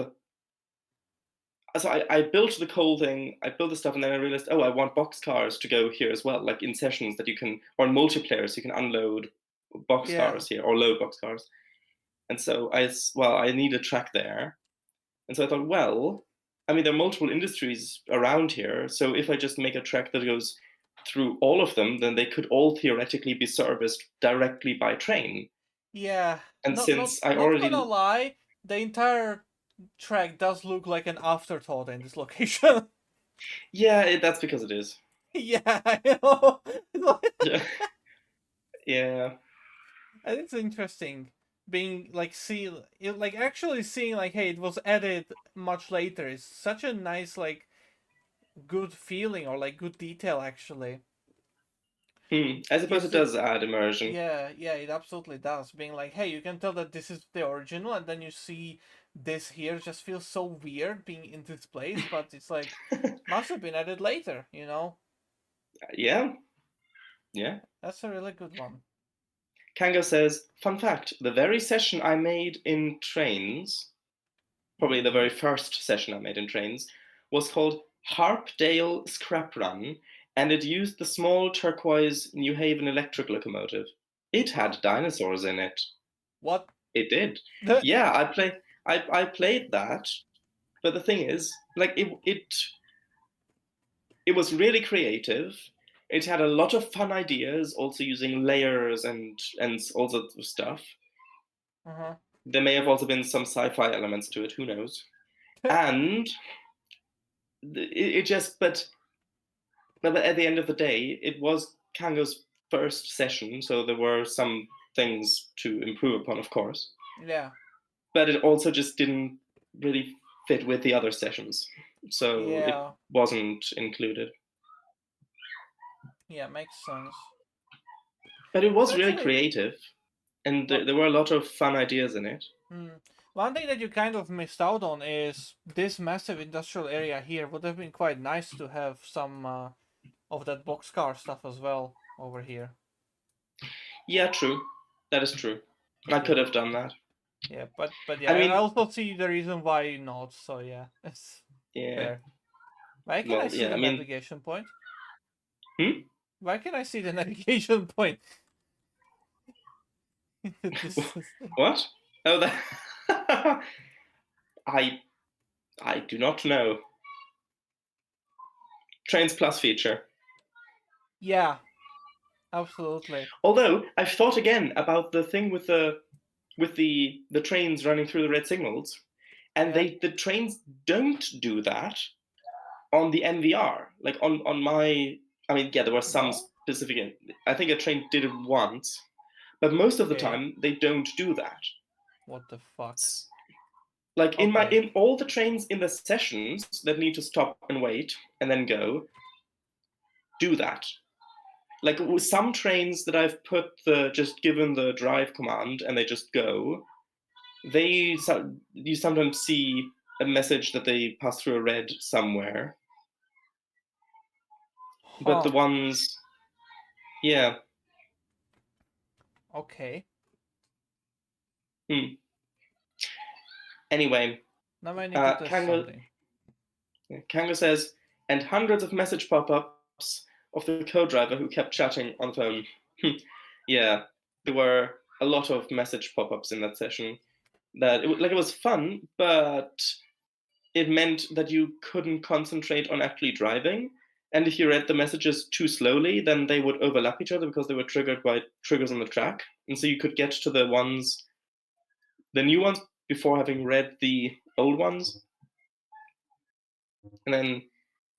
[SPEAKER 2] So I built the coal thing, I built the stuff, and then I realized, oh, I want boxcars to go here as well, like in sessions that you can, or in multiplayer, so you can unload boxcars here, or load boxcars. And so I need a track there. And so I thought, well, I mean, there are multiple industries around here, so if I just make a track that goes through all of them, then they could all theoretically be serviced directly by train.
[SPEAKER 1] Yeah.
[SPEAKER 2] And since I
[SPEAKER 1] Not gonna
[SPEAKER 2] already,
[SPEAKER 1] lie, the entire track does look like an afterthought in this location.
[SPEAKER 2] yeah, that's because it is.
[SPEAKER 1] Yeah, I know.
[SPEAKER 2] Yeah. Yeah.
[SPEAKER 1] And it's interesting being like actually seeing like, hey, it was added much later is such a nice like good feeling or like good detail actually.
[SPEAKER 2] I suppose
[SPEAKER 1] Gives
[SPEAKER 2] it
[SPEAKER 1] it
[SPEAKER 2] does add immersion.
[SPEAKER 1] yeah, it absolutely does. Being like, hey, you can tell that this is the original, and then you see this here just feels so weird being in this place, but it's like must have been added later, you know?
[SPEAKER 2] Yeah, yeah.
[SPEAKER 1] That's a really good one.
[SPEAKER 2] Kango says, fun fact, the very session I made in Trainz, probably the very first session I made in Trainz, was called Harpdale Scrap Run, and it used the small turquoise New Haven electric locomotive. It had dinosaurs in it.
[SPEAKER 1] What?
[SPEAKER 2] It did.
[SPEAKER 1] The
[SPEAKER 2] Yeah, I played that, but the thing is, like it was really creative. It had a lot of fun ideas, also using layers and all sorts of stuff.
[SPEAKER 1] uh-huh.
[SPEAKER 2] There may have also been some sci-fi elements to it. Who knows? And it just, but at the end of the day, it was Kango's first session, so there were some things to improve upon, of course.
[SPEAKER 1] Yeah.
[SPEAKER 2] But it also just didn't really fit with the other sessions, so it
[SPEAKER 1] Yeah.
[SPEAKER 2] wasn't included.
[SPEAKER 1] Yeah, makes sense.
[SPEAKER 2] But it was really
[SPEAKER 1] Actually,
[SPEAKER 2] creative, and
[SPEAKER 1] what
[SPEAKER 2] there were a lot of fun ideas in it.
[SPEAKER 1] one thing that you kind of missed out on is this massive industrial area here would have been quite nice to have some of that boxcar stuff as well over here.
[SPEAKER 2] Yeah, true. That is true. I could
[SPEAKER 1] Yeah.
[SPEAKER 2] have done that.
[SPEAKER 1] Yeah, but yeah,
[SPEAKER 2] I
[SPEAKER 1] and I
[SPEAKER 2] mean,
[SPEAKER 1] also see the reason why not. So yeah, it's
[SPEAKER 2] yeah.
[SPEAKER 1] fair. Why can I
[SPEAKER 2] Well,
[SPEAKER 1] see
[SPEAKER 2] yeah.
[SPEAKER 1] the
[SPEAKER 2] I mean,
[SPEAKER 1] navigation point?
[SPEAKER 2] hmm?
[SPEAKER 1] Why can I see the navigation point? This is...
[SPEAKER 2] What? Oh, that. I I do not know. Trains Plus feature.
[SPEAKER 1] Yeah, absolutely.
[SPEAKER 2] Although I've thought again about the thing with the trains running through the red signals, and
[SPEAKER 1] Yeah.
[SPEAKER 2] the trains don't do that on the NVR. Like on my, I mean, yeah, there were some
[SPEAKER 1] No.
[SPEAKER 2] specific. I think a train did it once, but most of the
[SPEAKER 1] Okay.
[SPEAKER 2] time they don't do that.
[SPEAKER 1] What the fuck?
[SPEAKER 2] Like
[SPEAKER 1] Okay.
[SPEAKER 2] in all the trains in the sessions that need to stop and wait and then go, do that. Like with some trains that I've put just given the drive command and they just go, you sometimes see a message that they pass through a red somewhere. But the
[SPEAKER 1] Huh.
[SPEAKER 2] ones, yeah.
[SPEAKER 1] Okay.
[SPEAKER 2] Anyway,
[SPEAKER 1] Now I need to test
[SPEAKER 2] Kango,
[SPEAKER 1] something.
[SPEAKER 2] Kango says, and hundreds of message pop-ups of the co-driver who kept chatting on the phone. Yeah, there were a lot of message pop-ups in that session. That it was fun, but it meant that you couldn't concentrate on actually driving. And if you read the messages too slowly, then they would overlap each other because they were triggered by triggers on the track. And so you could get to the new ones, before having read the old ones. And then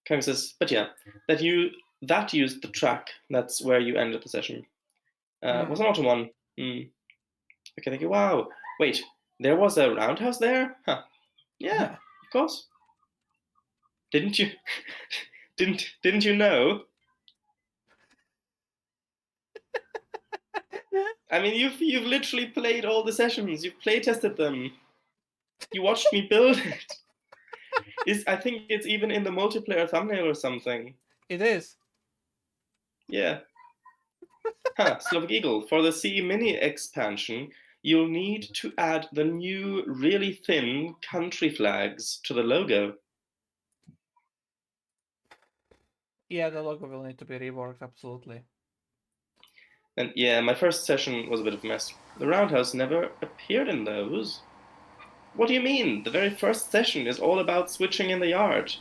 [SPEAKER 2] Kang says, but yeah, that used the track. That's where you ended the session. Was an auto one. Okay, thank you. Wow. Wait, there was a roundhouse there? Huh. Yeah, of course. Didn't you? didn't you know? I mean, you've literally played all the sessions. You've play tested them. You watched me build it. I think it's even in the multiplayer thumbnail or something.
[SPEAKER 1] It is.
[SPEAKER 2] Yeah. Huh, Slavic Eagle. For the CE Mini expansion, you'll need to add the new really thin country flags to the logo.
[SPEAKER 1] Yeah, the logo will need to be reworked, absolutely.
[SPEAKER 2] And yeah, my first session was a bit of a mess. The roundhouse never appeared in those. What do you mean? The very first session is all about switching in the yard.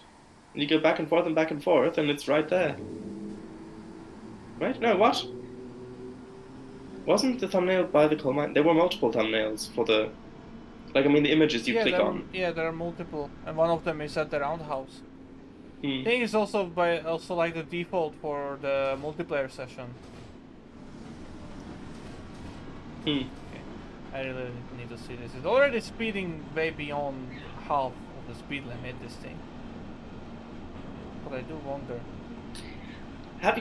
[SPEAKER 2] And you go back and forth, and it's right there. Right? No, what? Wasn't the thumbnail by the Coalmint? There were multiple thumbnails for the... Like, I mean, the images you click on.
[SPEAKER 1] Yeah, there are multiple. And one of them is at the roundhouse.
[SPEAKER 2] Hmm.
[SPEAKER 1] I think it's also like the default for the multiplayer session.
[SPEAKER 2] Hmm.
[SPEAKER 1] Okay. I really need to see this. It's already speeding way beyond half of the speed limit, this thing. But I do wonder.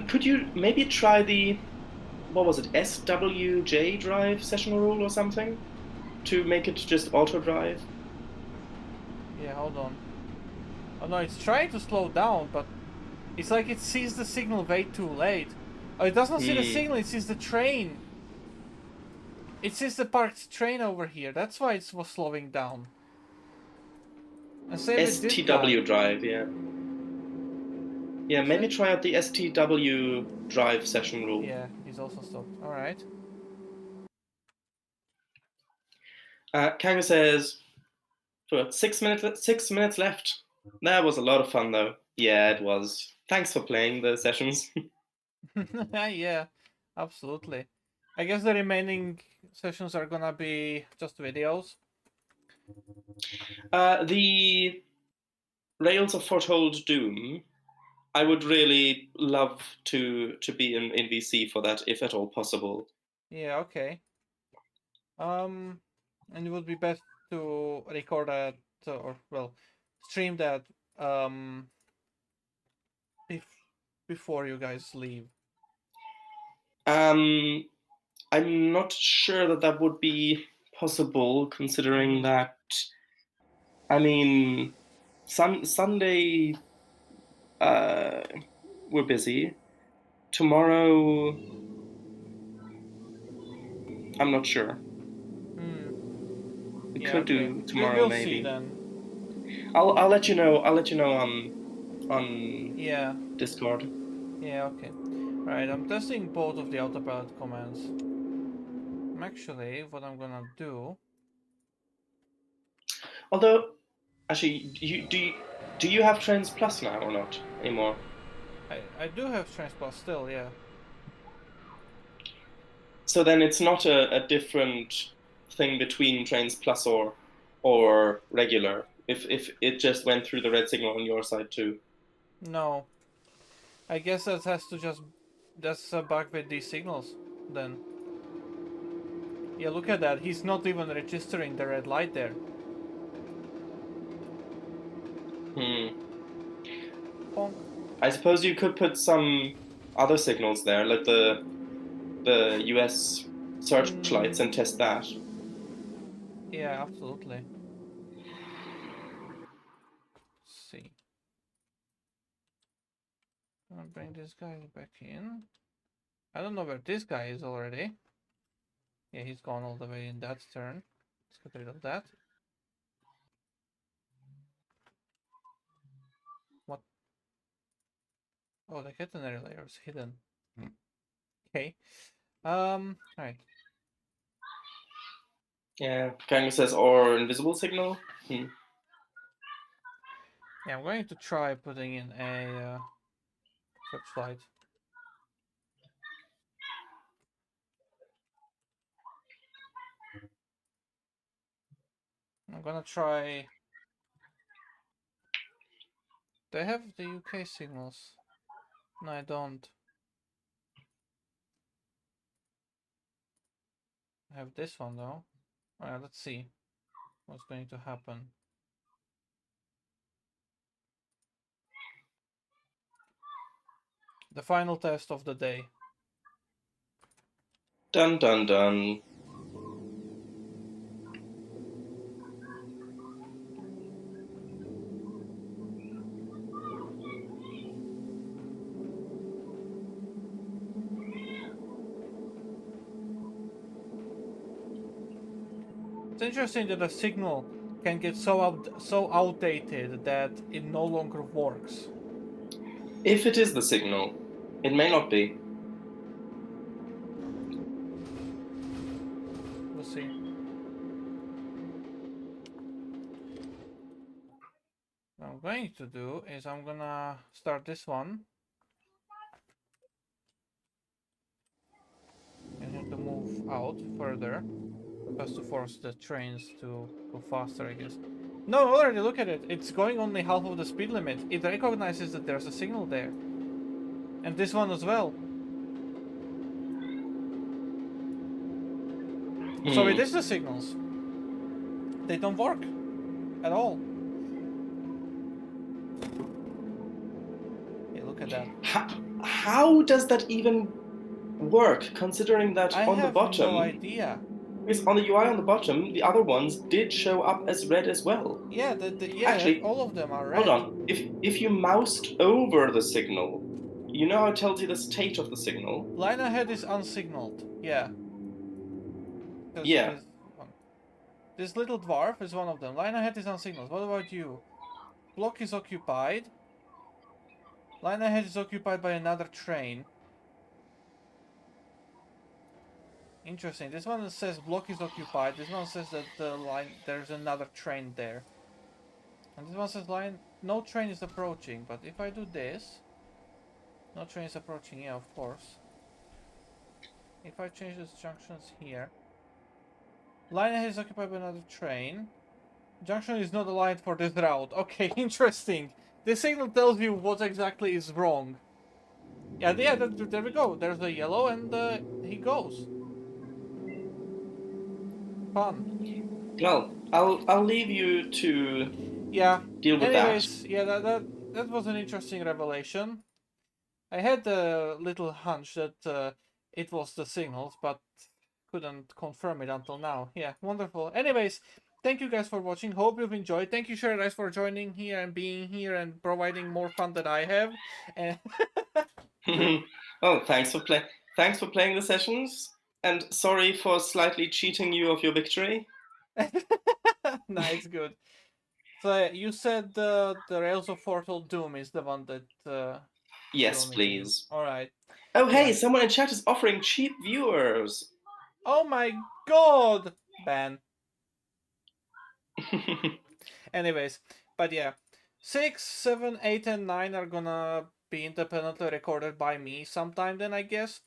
[SPEAKER 2] Could you maybe try the... What was it? SWJ drive session rule or something? To make it just auto drive?
[SPEAKER 1] Yeah, hold on. Oh no, it's trying to slow down, but it's like it sees the signal way too late. Oh, it does not see the signal, it sees the train. It sees the parked train over here. That's why it was slowing down. And same with this guy.
[SPEAKER 2] STW drive, yeah. Yeah, maybe try out the STW drive session rule.
[SPEAKER 1] Yeah, he's also stopped. Alright.
[SPEAKER 2] Kanga says, 6 minutes left. That was a lot of fun, though. Yeah, it was. Thanks for playing the sessions.
[SPEAKER 1] Yeah, absolutely. I guess the remaining sessions are gonna be just videos.
[SPEAKER 2] The Rails of Foretold Doom, I would really love to be in VC for that, if at all possible.
[SPEAKER 1] Yeah, okay. And it would be best to record that, or well, stream that before you guys leave.
[SPEAKER 2] I'm not sure that would be possible, considering that, I mean, Sunday we're busy. Tomorrow, I'm not sure. We could do tomorrow,
[SPEAKER 1] we'll
[SPEAKER 2] maybe.
[SPEAKER 1] See then.
[SPEAKER 2] I'll let you know. I'll let you know on
[SPEAKER 1] Yeah.
[SPEAKER 2] Discord.
[SPEAKER 1] Yeah. Okay. Right. I'm testing both of the autopilot commands. Actually, what I'm gonna do.
[SPEAKER 2] Although, actually, do you have Trainz Plus now or not anymore?
[SPEAKER 1] I do have Trainz Plus still. Yeah.
[SPEAKER 2] So then it's not a different thing between Trainz Plus or regular. If it just went through the red signal on your side too.
[SPEAKER 1] No. I guess that has to just... That's a bug with these signals, then. Yeah, look at that. He's not even registering the red light there. Honk.
[SPEAKER 2] I suppose you could put some other signals there, like the US searchlights, and test that.
[SPEAKER 1] Yeah, absolutely. Let's see. I'm gonna bring this guy back in. I don't know where this guy is already. Yeah, he's gone all the way in that turn. Let's get rid of that. Oh, the catenary layer is hidden. Okay. Alright.
[SPEAKER 2] Yeah, Kango says, or invisible signal. Hmm.
[SPEAKER 1] Yeah, I'm going to try putting in a searchlight. I'm gonna try. Do I have the UK signals? No, I don't. I have this one though. Alright, let's see what's going to happen. The final test of the day.
[SPEAKER 2] Dun dun dun.
[SPEAKER 1] It's interesting that a signal can get so outdated that it no longer works.
[SPEAKER 2] If it is the signal, it may not be.
[SPEAKER 1] We'll see. What I'm going to do is I'm gonna start this one. I have to move out further just to force the trains to go faster, I guess. No, already look at it. It's going only half of the speed limit. It recognizes that there's a signal there. And this one as well. So it is the signals. They don't work at all. Hey, look at that.
[SPEAKER 2] How does that even work, considering that
[SPEAKER 1] I
[SPEAKER 2] on the
[SPEAKER 1] have
[SPEAKER 2] bottom,
[SPEAKER 1] no idea.
[SPEAKER 2] because on the UI on the bottom, the other ones did show up as red as well.
[SPEAKER 1] Yeah, yeah,
[SPEAKER 2] Actually,
[SPEAKER 1] all of them are red.
[SPEAKER 2] hold on. If you moused over the signal, you know how it tells you the state of the signal?
[SPEAKER 1] Line ahead is unsignaled. Yeah.
[SPEAKER 2] Yeah.
[SPEAKER 1] This little dwarf is one of them. Line ahead is unsignaled. What about you? Block is occupied. Line ahead is occupied by another train. Interesting. This one says block is occupied. This one says that the line there's another train there. And this one says line no train is approaching. But if I do this, no train is approaching. Yeah, of course. If I change these junctions here, line ahead is occupied by another train. Junction is not aligned for this route. Okay, interesting. The signal tells you what exactly is wrong. Yeah, there we go. There's the yellow and he goes. Fun.
[SPEAKER 2] Well, I'll leave you to deal with
[SPEAKER 1] Anyways, yeah, that was an interesting revelation. I had a little hunch that it was the signals, but couldn't confirm it until now. Yeah, wonderful. Anyways, thank you guys for watching. Hope you've enjoyed. Thank you, Sherry Rice, for joining here and being here and providing more fun than I have. And
[SPEAKER 2] that. Oh, thanks for playing the sessions, and sorry for slightly cheating you of your victory.
[SPEAKER 1] nice, good. So you said the Rails of Portal Doom is the one that
[SPEAKER 2] Yes, please.
[SPEAKER 1] All right.
[SPEAKER 2] Oh, hey,
[SPEAKER 1] Yeah.
[SPEAKER 2] someone in chat is offering cheap viewers.
[SPEAKER 1] Oh my god! Ban. Anyways, but yeah. 6, 7, 8, and 9 are gonna be independently recorded by me sometime then, I guess.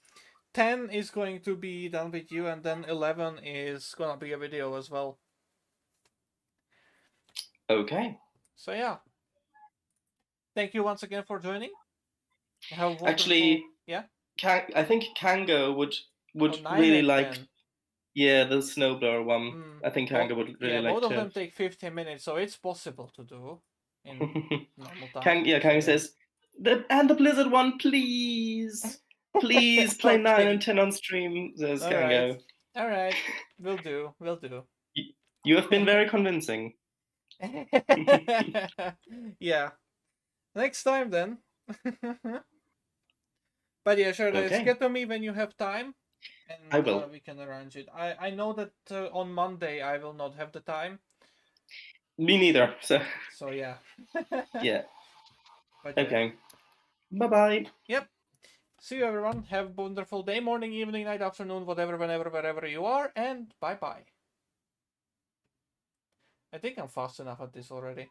[SPEAKER 1] 10 is going to be done with you, and then 11 is gonna be a video as well.
[SPEAKER 2] Okay.
[SPEAKER 1] So yeah. Thank you once again for joining. Have a wonderful...
[SPEAKER 2] Actually,
[SPEAKER 1] yeah?
[SPEAKER 2] I think Kango would
[SPEAKER 1] Oh,
[SPEAKER 2] really
[SPEAKER 1] 9
[SPEAKER 2] like...
[SPEAKER 1] 10.
[SPEAKER 2] Yeah, the snowblower one. I think Kango would really like to...
[SPEAKER 1] Yeah, both of them take 15 minutes, so it's possible to do in normal time.
[SPEAKER 2] Kango says, and the Blizzard one, please. Please play 9 and 10 on stream, says Kango.
[SPEAKER 1] Alright, will do.
[SPEAKER 2] You have been very convincing.
[SPEAKER 1] Yeah. Next time then. But yeah, sure,
[SPEAKER 2] Okay.
[SPEAKER 1] get to me when you have time. And
[SPEAKER 2] I will.
[SPEAKER 1] We can arrange it. I know that on Monday I will not have the time.
[SPEAKER 2] Me neither. So
[SPEAKER 1] yeah.
[SPEAKER 2] yeah.
[SPEAKER 1] But
[SPEAKER 2] okay. Bye-bye.
[SPEAKER 1] Yep. See you, everyone. Have a wonderful day, morning, evening, night, afternoon, whatever, whenever, wherever you are, and bye-bye. I think I'm fast enough at this already.